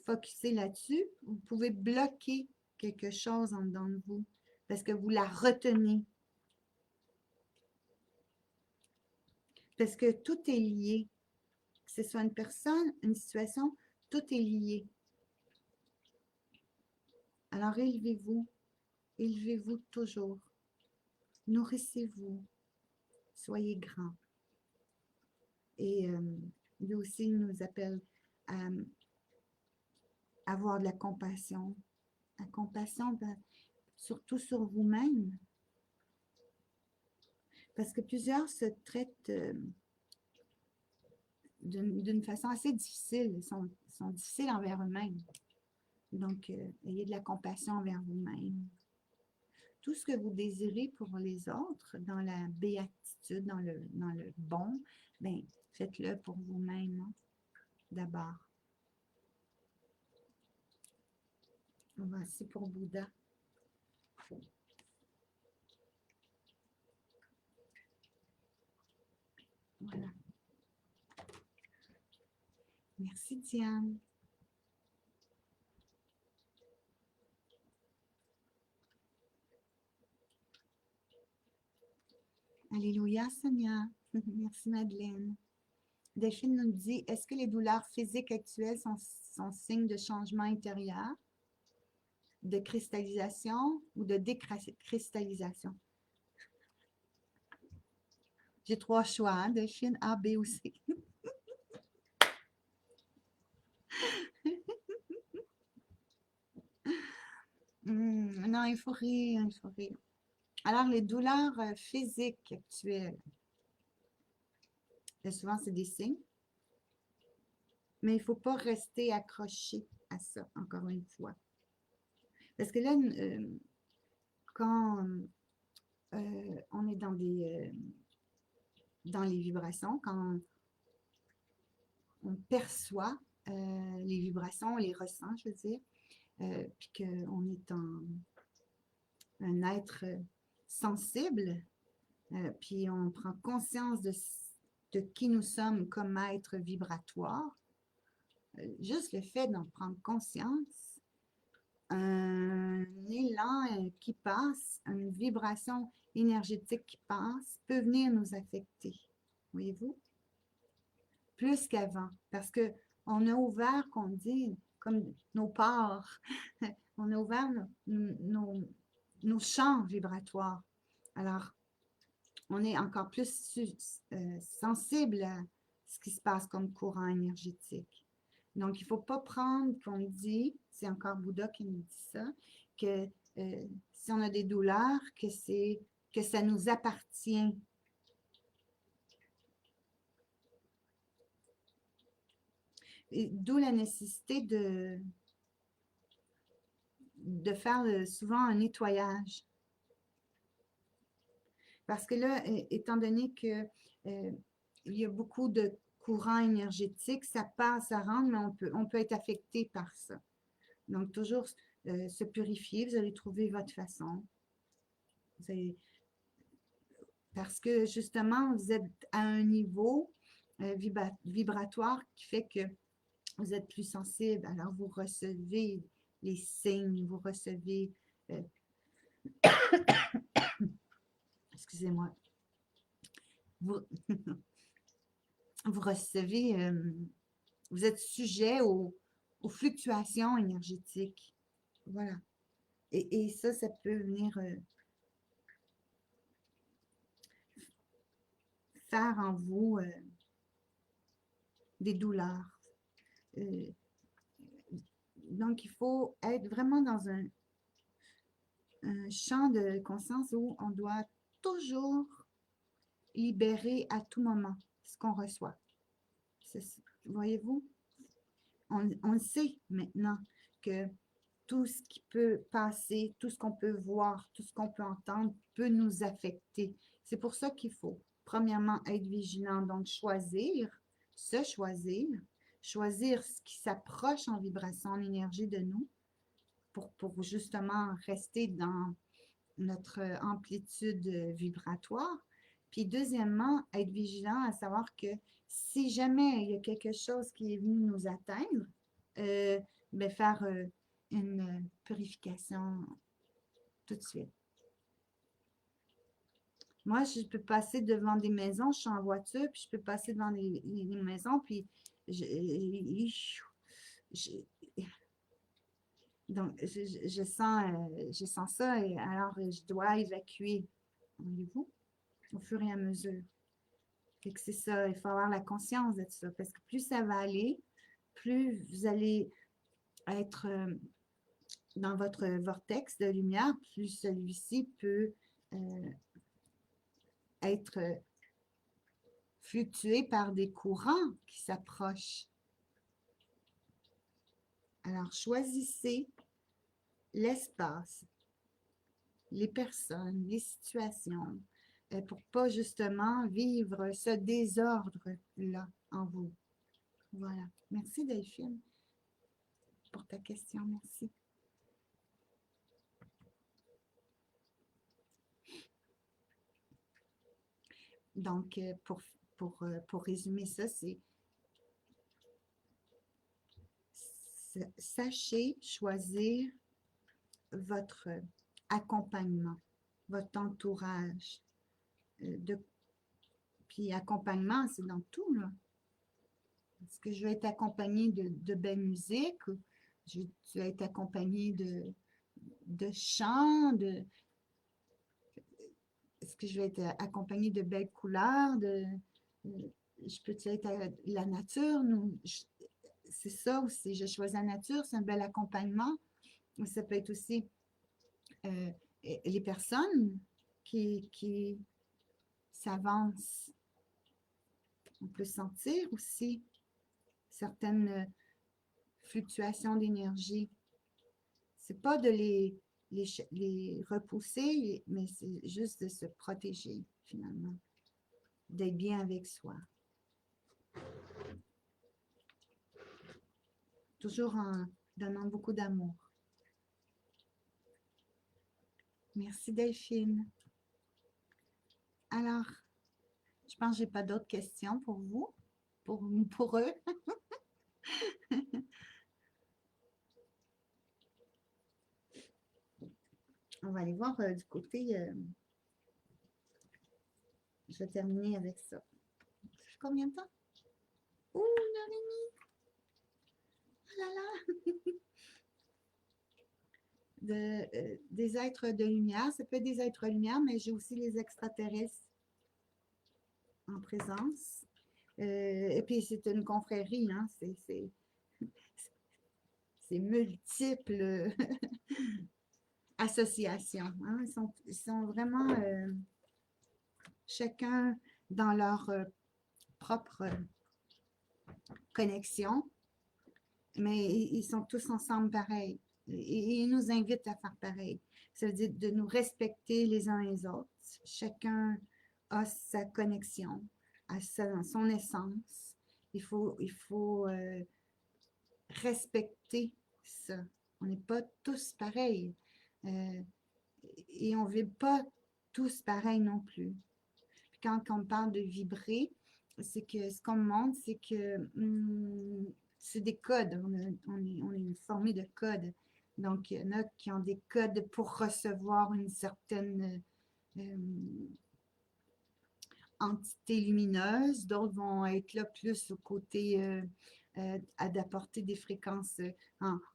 focussez là-dessus, vous pouvez bloquer quelque chose en dedans de vous parce que vous la retenez. Parce que tout est lié. Que ce soit une personne, une situation, tout est lié. Alors élevez-vous toujours. Nourrissez-vous. Soyez grand. Et lui aussi nous appelle à avoir de la compassion. La compassion, surtout sur vous-même. Parce que plusieurs se traitent d'une façon assez difficile. Ils sont difficiles envers eux-mêmes. Donc, ayez de la compassion envers vous-même. Tout ce que vous désirez pour les autres, dans la béatitude, dans le bon, bien, faites-le pour vous-même, hein, d'abord. Voici pour Bouddha. Voilà. Merci, Diane. Alléluia, Sonia. Merci, Madeleine. Delphine nous dit, est-ce que les douleurs physiques actuelles sont signes de changement intérieur, de cristallisation ou de décristallisation? J'ai 3 choix, hein, Delphine, A, B ou C. Non, il faut rire, il faut rire. Alors, les douleurs physiques actuelles, souvent, c'est des signes, mais il ne faut pas rester accroché à ça, encore une fois. Parce que là, quand on est dans les vibrations, quand on perçoit les vibrations, on les ressent, je veux dire, puis qu'on est un être sensible, puis on prend conscience de qui nous sommes comme être vibratoire, juste le fait d'en prendre conscience, un élan qui passe, une vibration énergétique qui passe, peut venir nous affecter. Voyez-vous? Plus qu'avant. Parce qu'on a ouvert, qu'on dit, comme nos pores, on a ouvert nos champs vibratoires. Alors, on est encore plus sensible à ce qui se passe comme courant énergétique. Donc, il ne faut pas prendre qu'on dit, c'est encore Bouddha qui nous dit ça, que si on a des douleurs, que c'est que ça nous appartient. D'où la nécessité de faire souvent un nettoyage. Parce que là, étant donné que il y a beaucoup de courants énergétiques, ça passe, ça rentre, mais on peut être affecté par ça. Donc, toujours se purifier, vous allez trouver votre façon. Parce que justement, vous êtes à un niveau vibratoire qui fait que vous êtes plus sensible. Alors, vous recevez les signes, vous recevez, excusez-moi, vous, vous recevez, vous êtes sujet aux fluctuations énergétiques. Voilà. Et ça peut venir faire en vous des douleurs. Donc, il faut être vraiment dans un champ de conscience où on doit toujours libérer à tout moment ce qu'on reçoit. Voyez-vous? On le sait maintenant que tout ce qui peut passer, tout ce qu'on peut voir, tout ce qu'on peut entendre peut nous affecter. C'est pour ça qu'il faut, premièrement, être vigilant, donc choisir, se choisir ce qui s'approche en vibration, en énergie de nous, pour justement rester dans notre amplitude vibratoire. Puis deuxièmement, être vigilant à savoir que si jamais il y a quelque chose qui est venu nous atteindre, ben faire une purification tout de suite. Moi, je peux passer devant des maisons, je suis en voiture, puis je peux passer devant les maisons, puis donc, je sens ça, et alors je dois évacuer, voyez-vous, au fur et à mesure. Fait que c'est ça, il faut avoir la conscience de ça, parce que plus ça va aller, plus vous allez être dans votre vortex de lumière, plus celui-ci peut être fluctué par des courants qui s'approchent. Alors, choisissez l'espace, les personnes, les situations, pour pas justement vivre ce désordre-là en vous. Voilà. Merci Delphine pour ta question. Merci. Donc, pour résumer ça, c'est sachez choisir votre accompagnement, votre entourage. Puis accompagnement, c'est dans tout, là. Est-ce que je vais être accompagnée de belle musique? Ou je vais être accompagnée de chants? Est-ce que je vais être accompagnée de belles couleurs? Je peux être à la nature? C'est ça aussi. Je choisis la nature, c'est un bel accompagnement. Ça peut être aussi les personnes qui s'avancent. On peut sentir aussi certaines fluctuations d'énergie. C'est pas de les repousser, mais c'est juste de se protéger, finalement. D'être bien avec soi. Toujours en donnant beaucoup d'amour. Merci Delphine. Alors, je pense que je n'ai pas d'autres questions pour vous, pour eux. On va aller voir du côté. Je vais terminer avec ça. Ça fait combien de temps? Ouh, 1h30! Oh là là! Des êtres de lumière. Ça peut être des êtres de lumière, mais j'ai aussi les extraterrestres en présence. Et puis, c'est une confrérie, hein? C'est multiple. association. Hein? Ils sont vraiment chacun dans leur propre connexion, mais ils sont tous ensemble pareils. Et ils nous invitent à faire pareil. Ça veut dire de nous respecter les uns les autres. Chacun a sa connexion, a son essence. Il faut respecter ça. On n'est pas tous pareils. Et on ne vit pas tous pareils non plus. Puis quand on parle de vibrer, c'est que ce qu'on montre, c'est que c'est des codes. On est formé de codes. Donc, il y en a qui ont des codes pour recevoir une certaine entité lumineuse. D'autres vont être là plus au côté d'apporter des fréquences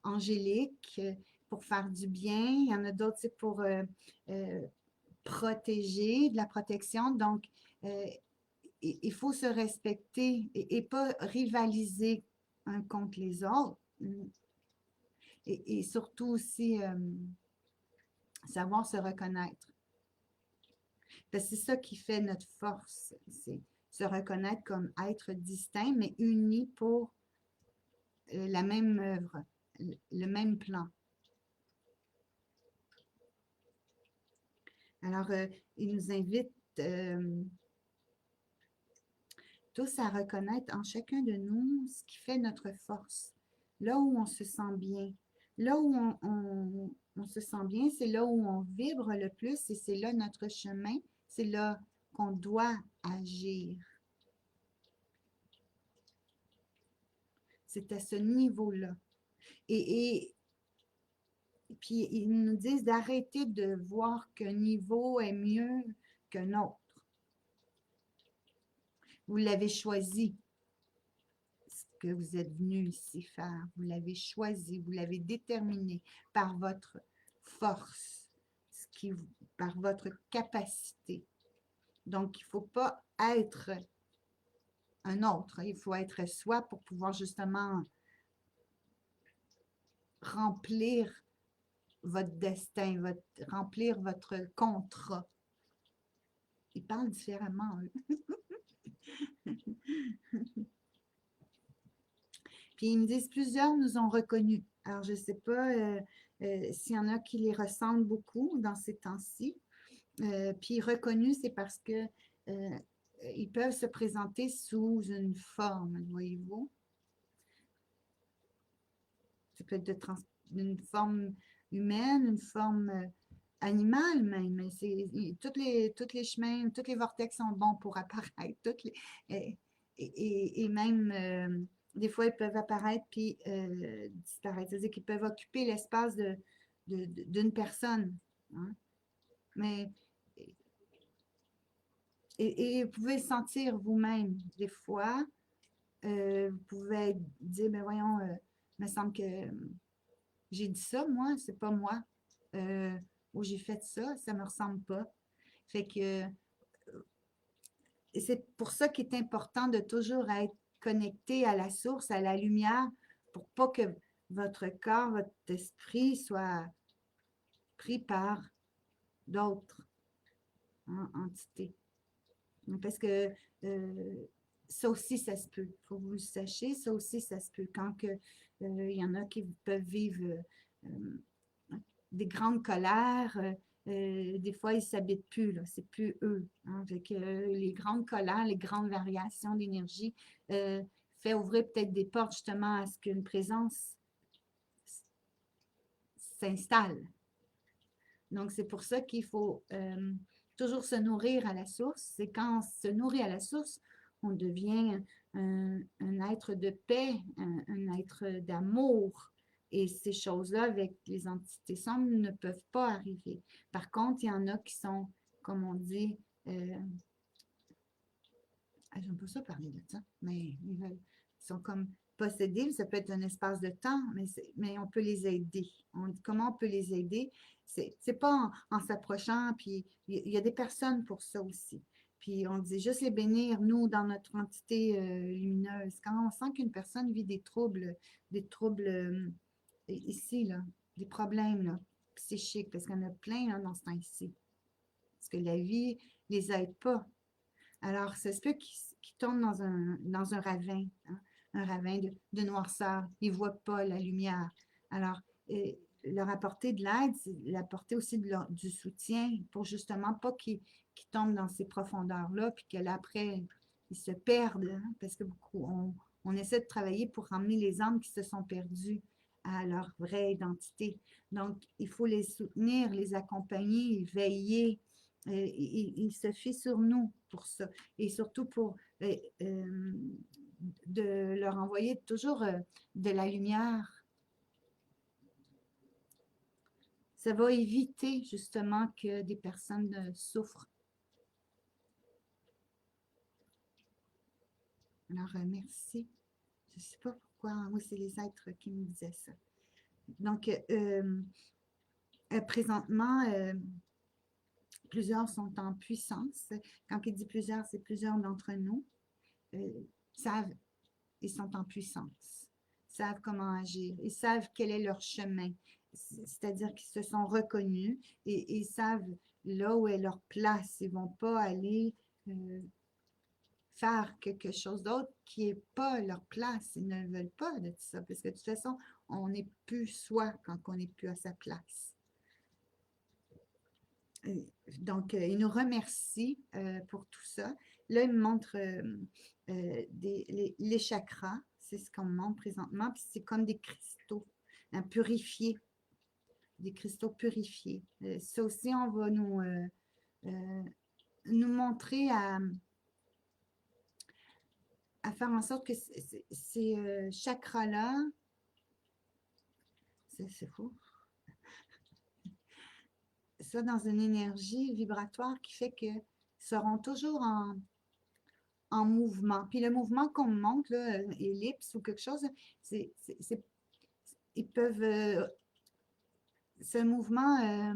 angéliques pour faire du bien. Il y en a d'autres, c'est pour protéger, de la protection. Donc, il faut se respecter et pas rivaliser un contre les autres. Et surtout aussi savoir se reconnaître. Parce que c'est ça qui fait notre force, c'est se reconnaître comme être distinct, mais unis pour la même œuvre, le même plan. Alors, il nous invite tous à reconnaître en chacun de nous ce qui fait notre force, là où on se sent bien. Là où on se sent bien, c'est là où on vibre le plus et c'est là notre chemin, c'est là qu'on doit agir. C'est à ce niveau-là. Et puis, ils nous disent d'arrêter de voir qu'un niveau est mieux qu'un autre. Vous l'avez choisi, ce que vous êtes venu ici faire. Vous l'avez choisi, vous l'avez déterminé par votre force, par votre capacité. Donc, il ne faut pas être un autre. Il faut être soi pour pouvoir justement remplir votre destin, remplir votre contrat. Ils parlent différemment, eux. Puis ils me disent, plusieurs nous ont reconnus. Alors, je ne sais pas s'il y en a qui les ressentent beaucoup dans ces temps-ci. Puis reconnus, c'est parce que ils peuvent se présenter sous une forme, voyez-vous. Ça peut être une forme humaine, une forme animale même. Tous les chemins, tous les vortex sont bons pour apparaître. Et même, des fois, ils peuvent apparaître puis disparaître. C'est-à-dire qu'ils peuvent occuper l'espace d'une personne. Hein? Mais, et vous pouvez le sentir vous-même des fois. Vous pouvez dire, ben voyons, il me semble que j'ai dit ça, moi, c'est pas moi. Ou j'ai fait ça, ça me ressemble pas. Fait que c'est pour ça qu'il est important de toujours être connecté à la source, à la lumière, pour pas que votre corps, votre esprit soit pris par d'autres entités. Parce que ça aussi, ça se peut. Il faut que vous le sachiez, ça aussi, ça se peut. Quand il y en a qui peuvent vivre des grandes colères, des fois, ils ne s'habitent plus, là. C'est plus eux. Hein. Fait que, les grandes colères, les grandes variations d'énergie fait ouvrir peut-être des portes justement à ce qu'une présence s'installe. Donc, c'est pour ça qu'il faut toujours se nourrir à la source. C'est quand on se nourrit à la source, on devient un être de paix, un être d'amour. Et ces choses-là, avec les entités sombres, ne peuvent pas arriver. Par contre, il y en a qui sont, comme on dit, j'aime pas ça parler de ça, mais ils sont comme possédés. Ça peut être un espace de temps, mais on peut les aider. Comment on peut les aider? C'est pas en s'approchant, puis il y a des personnes pour ça aussi. Puis on dit juste les bénir, nous, dans notre entité lumineuse. Quand on sent qu'une personne vit des troubles ici, là, des problèmes, là, psychiques, parce qu'il y en a plein là, dans ce temps-ci. Parce que la vie les aide pas. Alors, ça se peut qu'ils tombent dans un ravin, hein, un ravin de noirceur. Ils ne voient pas la lumière. Alors, leur apporter de l'aide, c'est leur apporter aussi du soutien pour justement pas qu'ils tombent dans ces profondeurs-là, puis que là, après, ils se perdent, hein, parce que on essaie de travailler pour ramener les âmes qui se sont perdues à leur vraie identité. Donc, il faut les soutenir, les accompagner, veiller. Il se fie sur nous pour ça. Et surtout pour de leur envoyer toujours de la lumière. Ça va éviter justement que des personnes souffrent. Alors, merci. Je ne sais pas pourquoi. Moi, c'est les êtres qui me disaient ça. Donc, présentement, plusieurs sont en puissance. Quand il dit plusieurs, c'est plusieurs d'entre nous savent, ils sont en puissance, savent comment agir, ils savent quel est leur chemin. C'est-à-dire qu'ils se sont reconnus et ils savent là où est leur place. Ils ne vont pas aller faire quelque chose d'autre qui n'est pas leur place. Ils ne veulent pas de ça, parce que de toute façon, on n'est plus soi quand on n'est plus à sa place. Donc, il nous remercie pour tout ça. Là, il me montre les chakras. C'est ce qu'on me montre présentement. Puis c'est comme des cristaux purifiés. Des cristaux purifiés. Ça aussi, on va nous montrer à faire en sorte que ces chakras-là, c'est fou, ça dans une énergie vibratoire qui fait que seront toujours en mouvement. Puis le mouvement qu'on me montre, là, ellipse ou quelque chose, ils peuvent, ce mouvement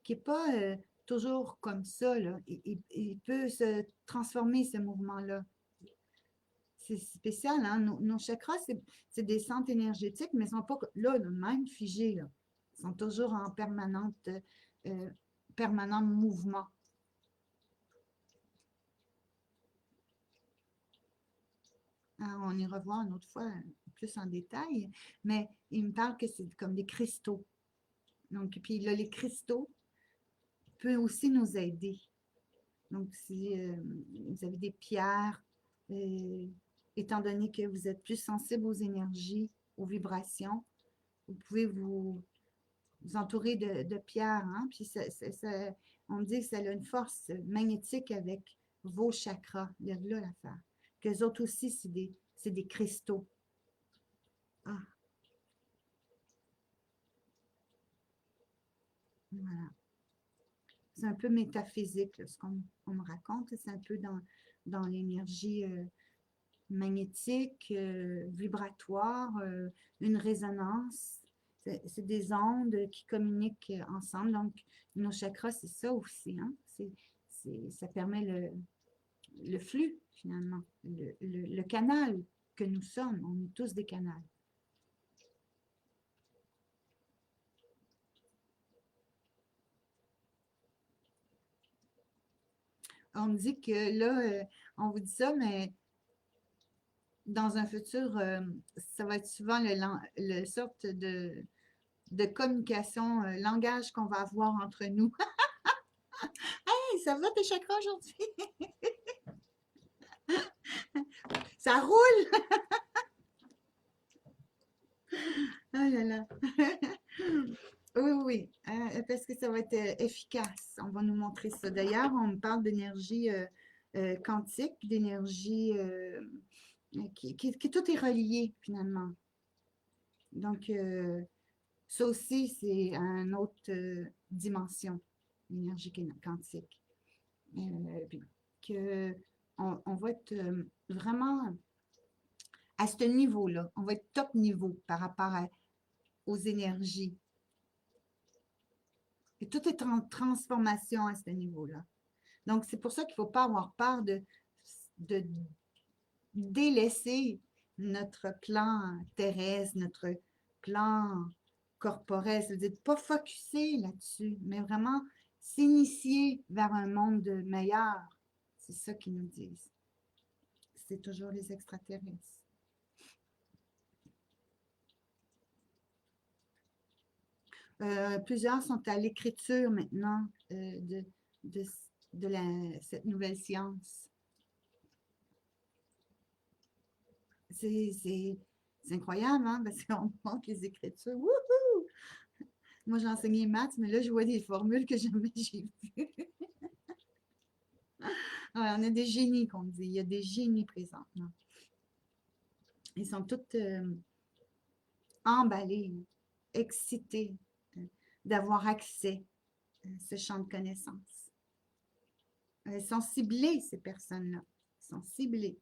qui n'est pas toujours comme ça, là, il peut se transformer, ce mouvement-là. C'est spécial, hein? Nos chakras, c'est des centres énergétiques, mais ils ne sont pas là, même figés, là. Ils sont toujours en permanent mouvement. Alors, on y revoit une autre fois plus en détail, mais il me parle que c'est comme des cristaux. Donc, puis là, les cristaux peuvent aussi nous aider. Donc, si vous avez des pierres, étant donné que vous êtes plus sensible aux énergies, aux vibrations, vous pouvez vous entourer de pierres. Hein? Puis on dit que ça a une force magnétique avec vos chakras. Il y a de là l'affaire. Qu'eux autres aussi, c'est des cristaux. Ah. Voilà. C'est un peu métaphysique, là, ce qu'on me raconte. C'est un peu dans l'énergie magnétique, vibratoire, une résonance. C'est des ondes qui communiquent ensemble. Donc, nos chakras, c'est ça aussi. Hein? Ça permet le flux, finalement, le canal que nous sommes. On est tous des canaux. On me dit que là, on vous dit ça, mais dans un futur, ça va être souvent le sorte de communication, langage qu'on va avoir entre nous. Hey, ça va tes chakras aujourd'hui? Ça roule! Oh là là! Oui, oui, parce que ça va être efficace. On va nous montrer ça. D'ailleurs, on me parle d'énergie quantique, d'énergie qui tout est relié finalement. Donc, ça aussi, c'est une autre dimension, l'énergie quantique. On va être vraiment à ce niveau-là. On va être top niveau par rapport aux énergies. Et tout est en transformation à ce niveau-là. Donc, c'est pour ça qu'il ne faut pas avoir peur de délaisser notre plan terrestre, notre plan corporel, c'est-à-dire de ne pas focuser là-dessus, mais vraiment s'initier vers un monde meilleur. C'est ça qu'ils nous disent. C'est toujours les extraterrestres. Plusieurs sont à l'écriture maintenant de, cette nouvelle science. C'est incroyable, hein? Parce qu'on montre les écritures. Wouhou! Moi, j'ai enseigné maths, mais là, je vois des formules que jamais j'ai vues. Ouais, on a des génies, qu'on dit. Il y a des génies présentement. Ils sont tous emballés, excités d'avoir accès à ce champ de connaissances. Ils sont ciblés, ces personnes-là. Ils sont ciblés.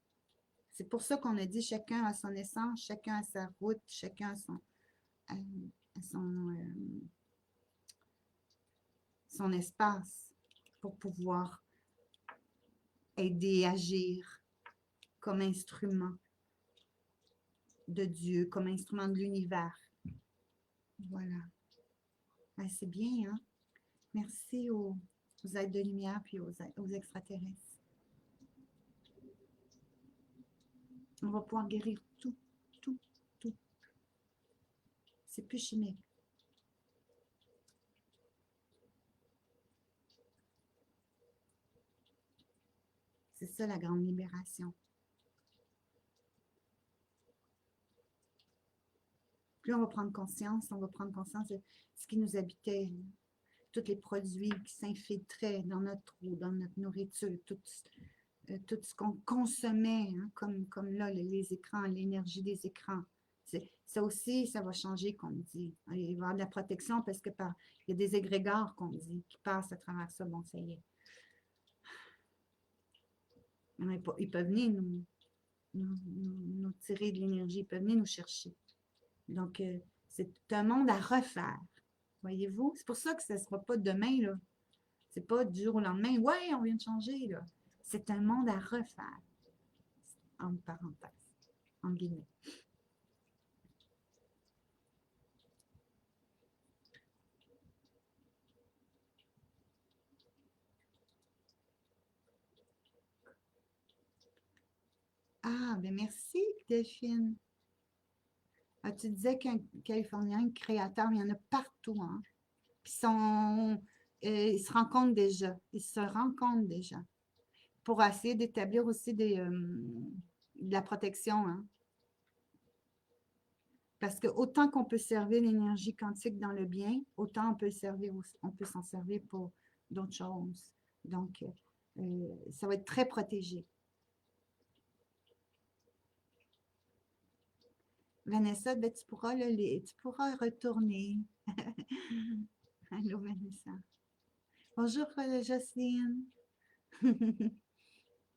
C'est pour ça qu'on a dit chacun a son essence, chacun a sa route, chacun a son espace pour pouvoir aider, agir comme instrument de Dieu, comme instrument de l'univers. Voilà. Ben, c'est bien, hein? Merci aux êtres de lumière puis aux extraterrestres. On va pouvoir guérir tout, tout, tout. C'est plus chimique. C'est ça la grande libération. Plus on va prendre conscience de ce qui nous habitait, tous les produits qui s'infiltraient dans notre eau, dans notre nourriture, tout ce qu'on consommait, hein, comme là, les écrans, l'énergie des écrans. Ça aussi, ça va changer, qu'on dit. Il va y avoir de la protection parce que il y a des égrégores, qu'on dit, qui passent à travers ça. Bon, ça y est. Ils peuvent venir nous tirer de l'énergie, ils peuvent venir nous chercher. Donc, c'est un monde à refaire. Voyez-vous? C'est pour ça que ce ne sera pas demain, là. C'est pas du jour au lendemain. Ouais, on vient de changer, là. C'est un monde à refaire. Entre parenthèses. En guillemets. Ah, ben merci, Delphine. Ah, tu disais qu'un Californien créateur, il y en a partout, hein. Puis ils se rencontrent déjà. Ils se rencontrent déjà. Pour essayer d'établir aussi de la protection, hein. Parce que autant qu'on peut servir l'énergie quantique dans le bien, autant on peut s'en servir pour d'autres choses. Donc, ça va être très protégé. Vanessa, ben, tu pourras retourner. Allô, Vanessa. Bonjour, Jocelyne.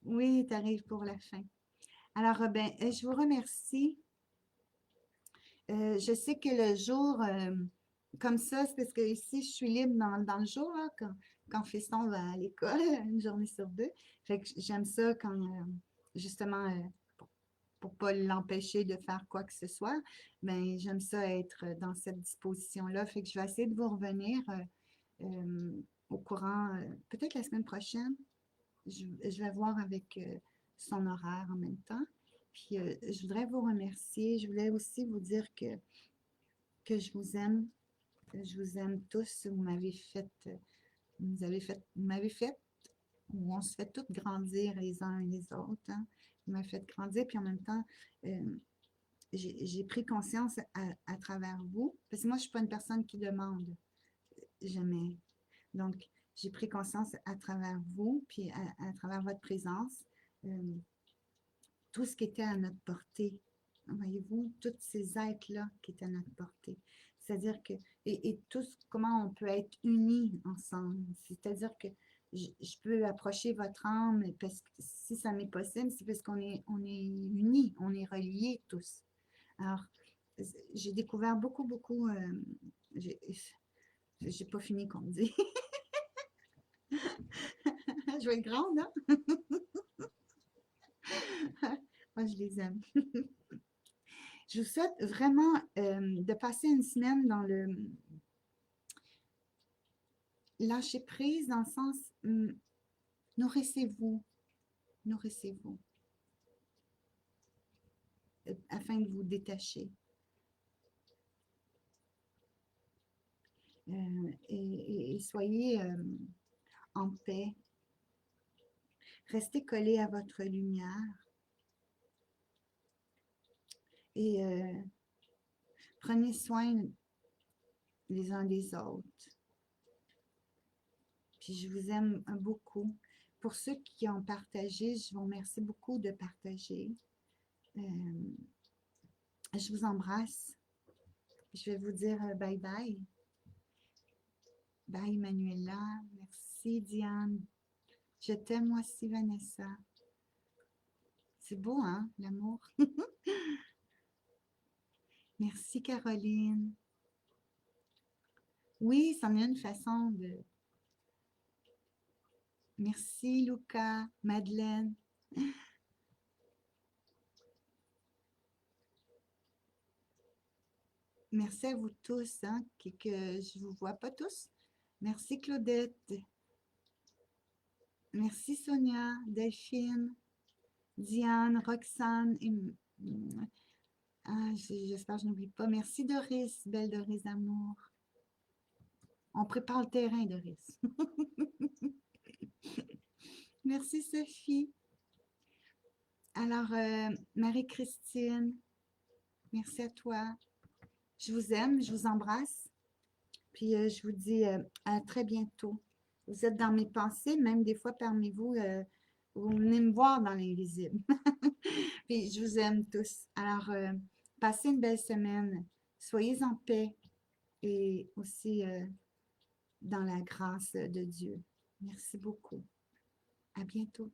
Oui, tu arrives pour la fin. Alors, ben, je vous remercie. Je sais que le jour, comme ça, c'est parce que ici, je suis libre dans le jour, là, quand Fiston va à l'école, une journée sur deux. Fait que j'aime ça quand, justement, pour ne pas l'empêcher de faire quoi que ce soit, mais j'aime ça être dans cette disposition-là. Fait que je vais essayer de vous revenir au courant, peut-être la semaine prochaine. Je vais voir avec son horaire en même temps. Puis je voudrais vous remercier. Je voulais aussi vous dire que je vous aime. Que je vous aime tous. Vous m'avez fait, où on se fait toutes grandir les uns et les autres. Hein. Vous m'avez fait grandir, puis en même temps, j'ai pris conscience à travers vous. Parce que moi, je ne suis pas une personne qui demande. Jamais. Donc, j'ai pris conscience à travers vous, puis à travers votre présence, tout ce qui était à notre portée. Voyez-vous, tous ces êtres-là qui étaient à notre portée. C'est-à-dire que, et tout comment on peut être unis ensemble. C'est-à-dire que je peux approcher votre âme, parce que si ça m'est possible, c'est parce qu'on est unis, on est reliés tous. Alors, j'ai découvert beaucoup, j'ai pas fini qu'on me dit. Je vais être grande, hein? Moi, je les aime. Je vous souhaite vraiment de passer une semaine dans le lâcher prise, dans le sens, nourrissez-vous, nourrissez-vous, afin de vous détacher. Et soyez en paix. Restez collés à votre lumière. Et prenez soin les uns des autres. Puis je vous aime beaucoup. Pour ceux qui ont partagé, je vous remercie beaucoup de partager. Je vous embrasse. Je vais vous dire bye bye. Bye Manuela. Merci Diane. Je t'aime moi aussi Vanessa. C'est beau, hein, l'amour? Merci Caroline. Oui, c'en est une façon de... Merci Luca, Madeleine. Merci à vous tous, hein, que je ne vous vois pas tous. Merci Claudette. Merci Sonia, Delphine, Diane, Roxane. J'espère que je n'oublie pas. Merci Doris, belle Doris d'amour. On prépare le terrain, Doris. Merci Sophie. Alors, Marie-Christine, merci à toi. Je vous aime, je vous embrasse. Puis je vous dis à très bientôt. Vous êtes dans mes pensées, même des fois parmi vous, vous venez me voir dans l'invisible. Puis je vous aime tous. Alors, passez une belle semaine. Soyez en paix et aussi dans la grâce de Dieu. Merci beaucoup. À bientôt.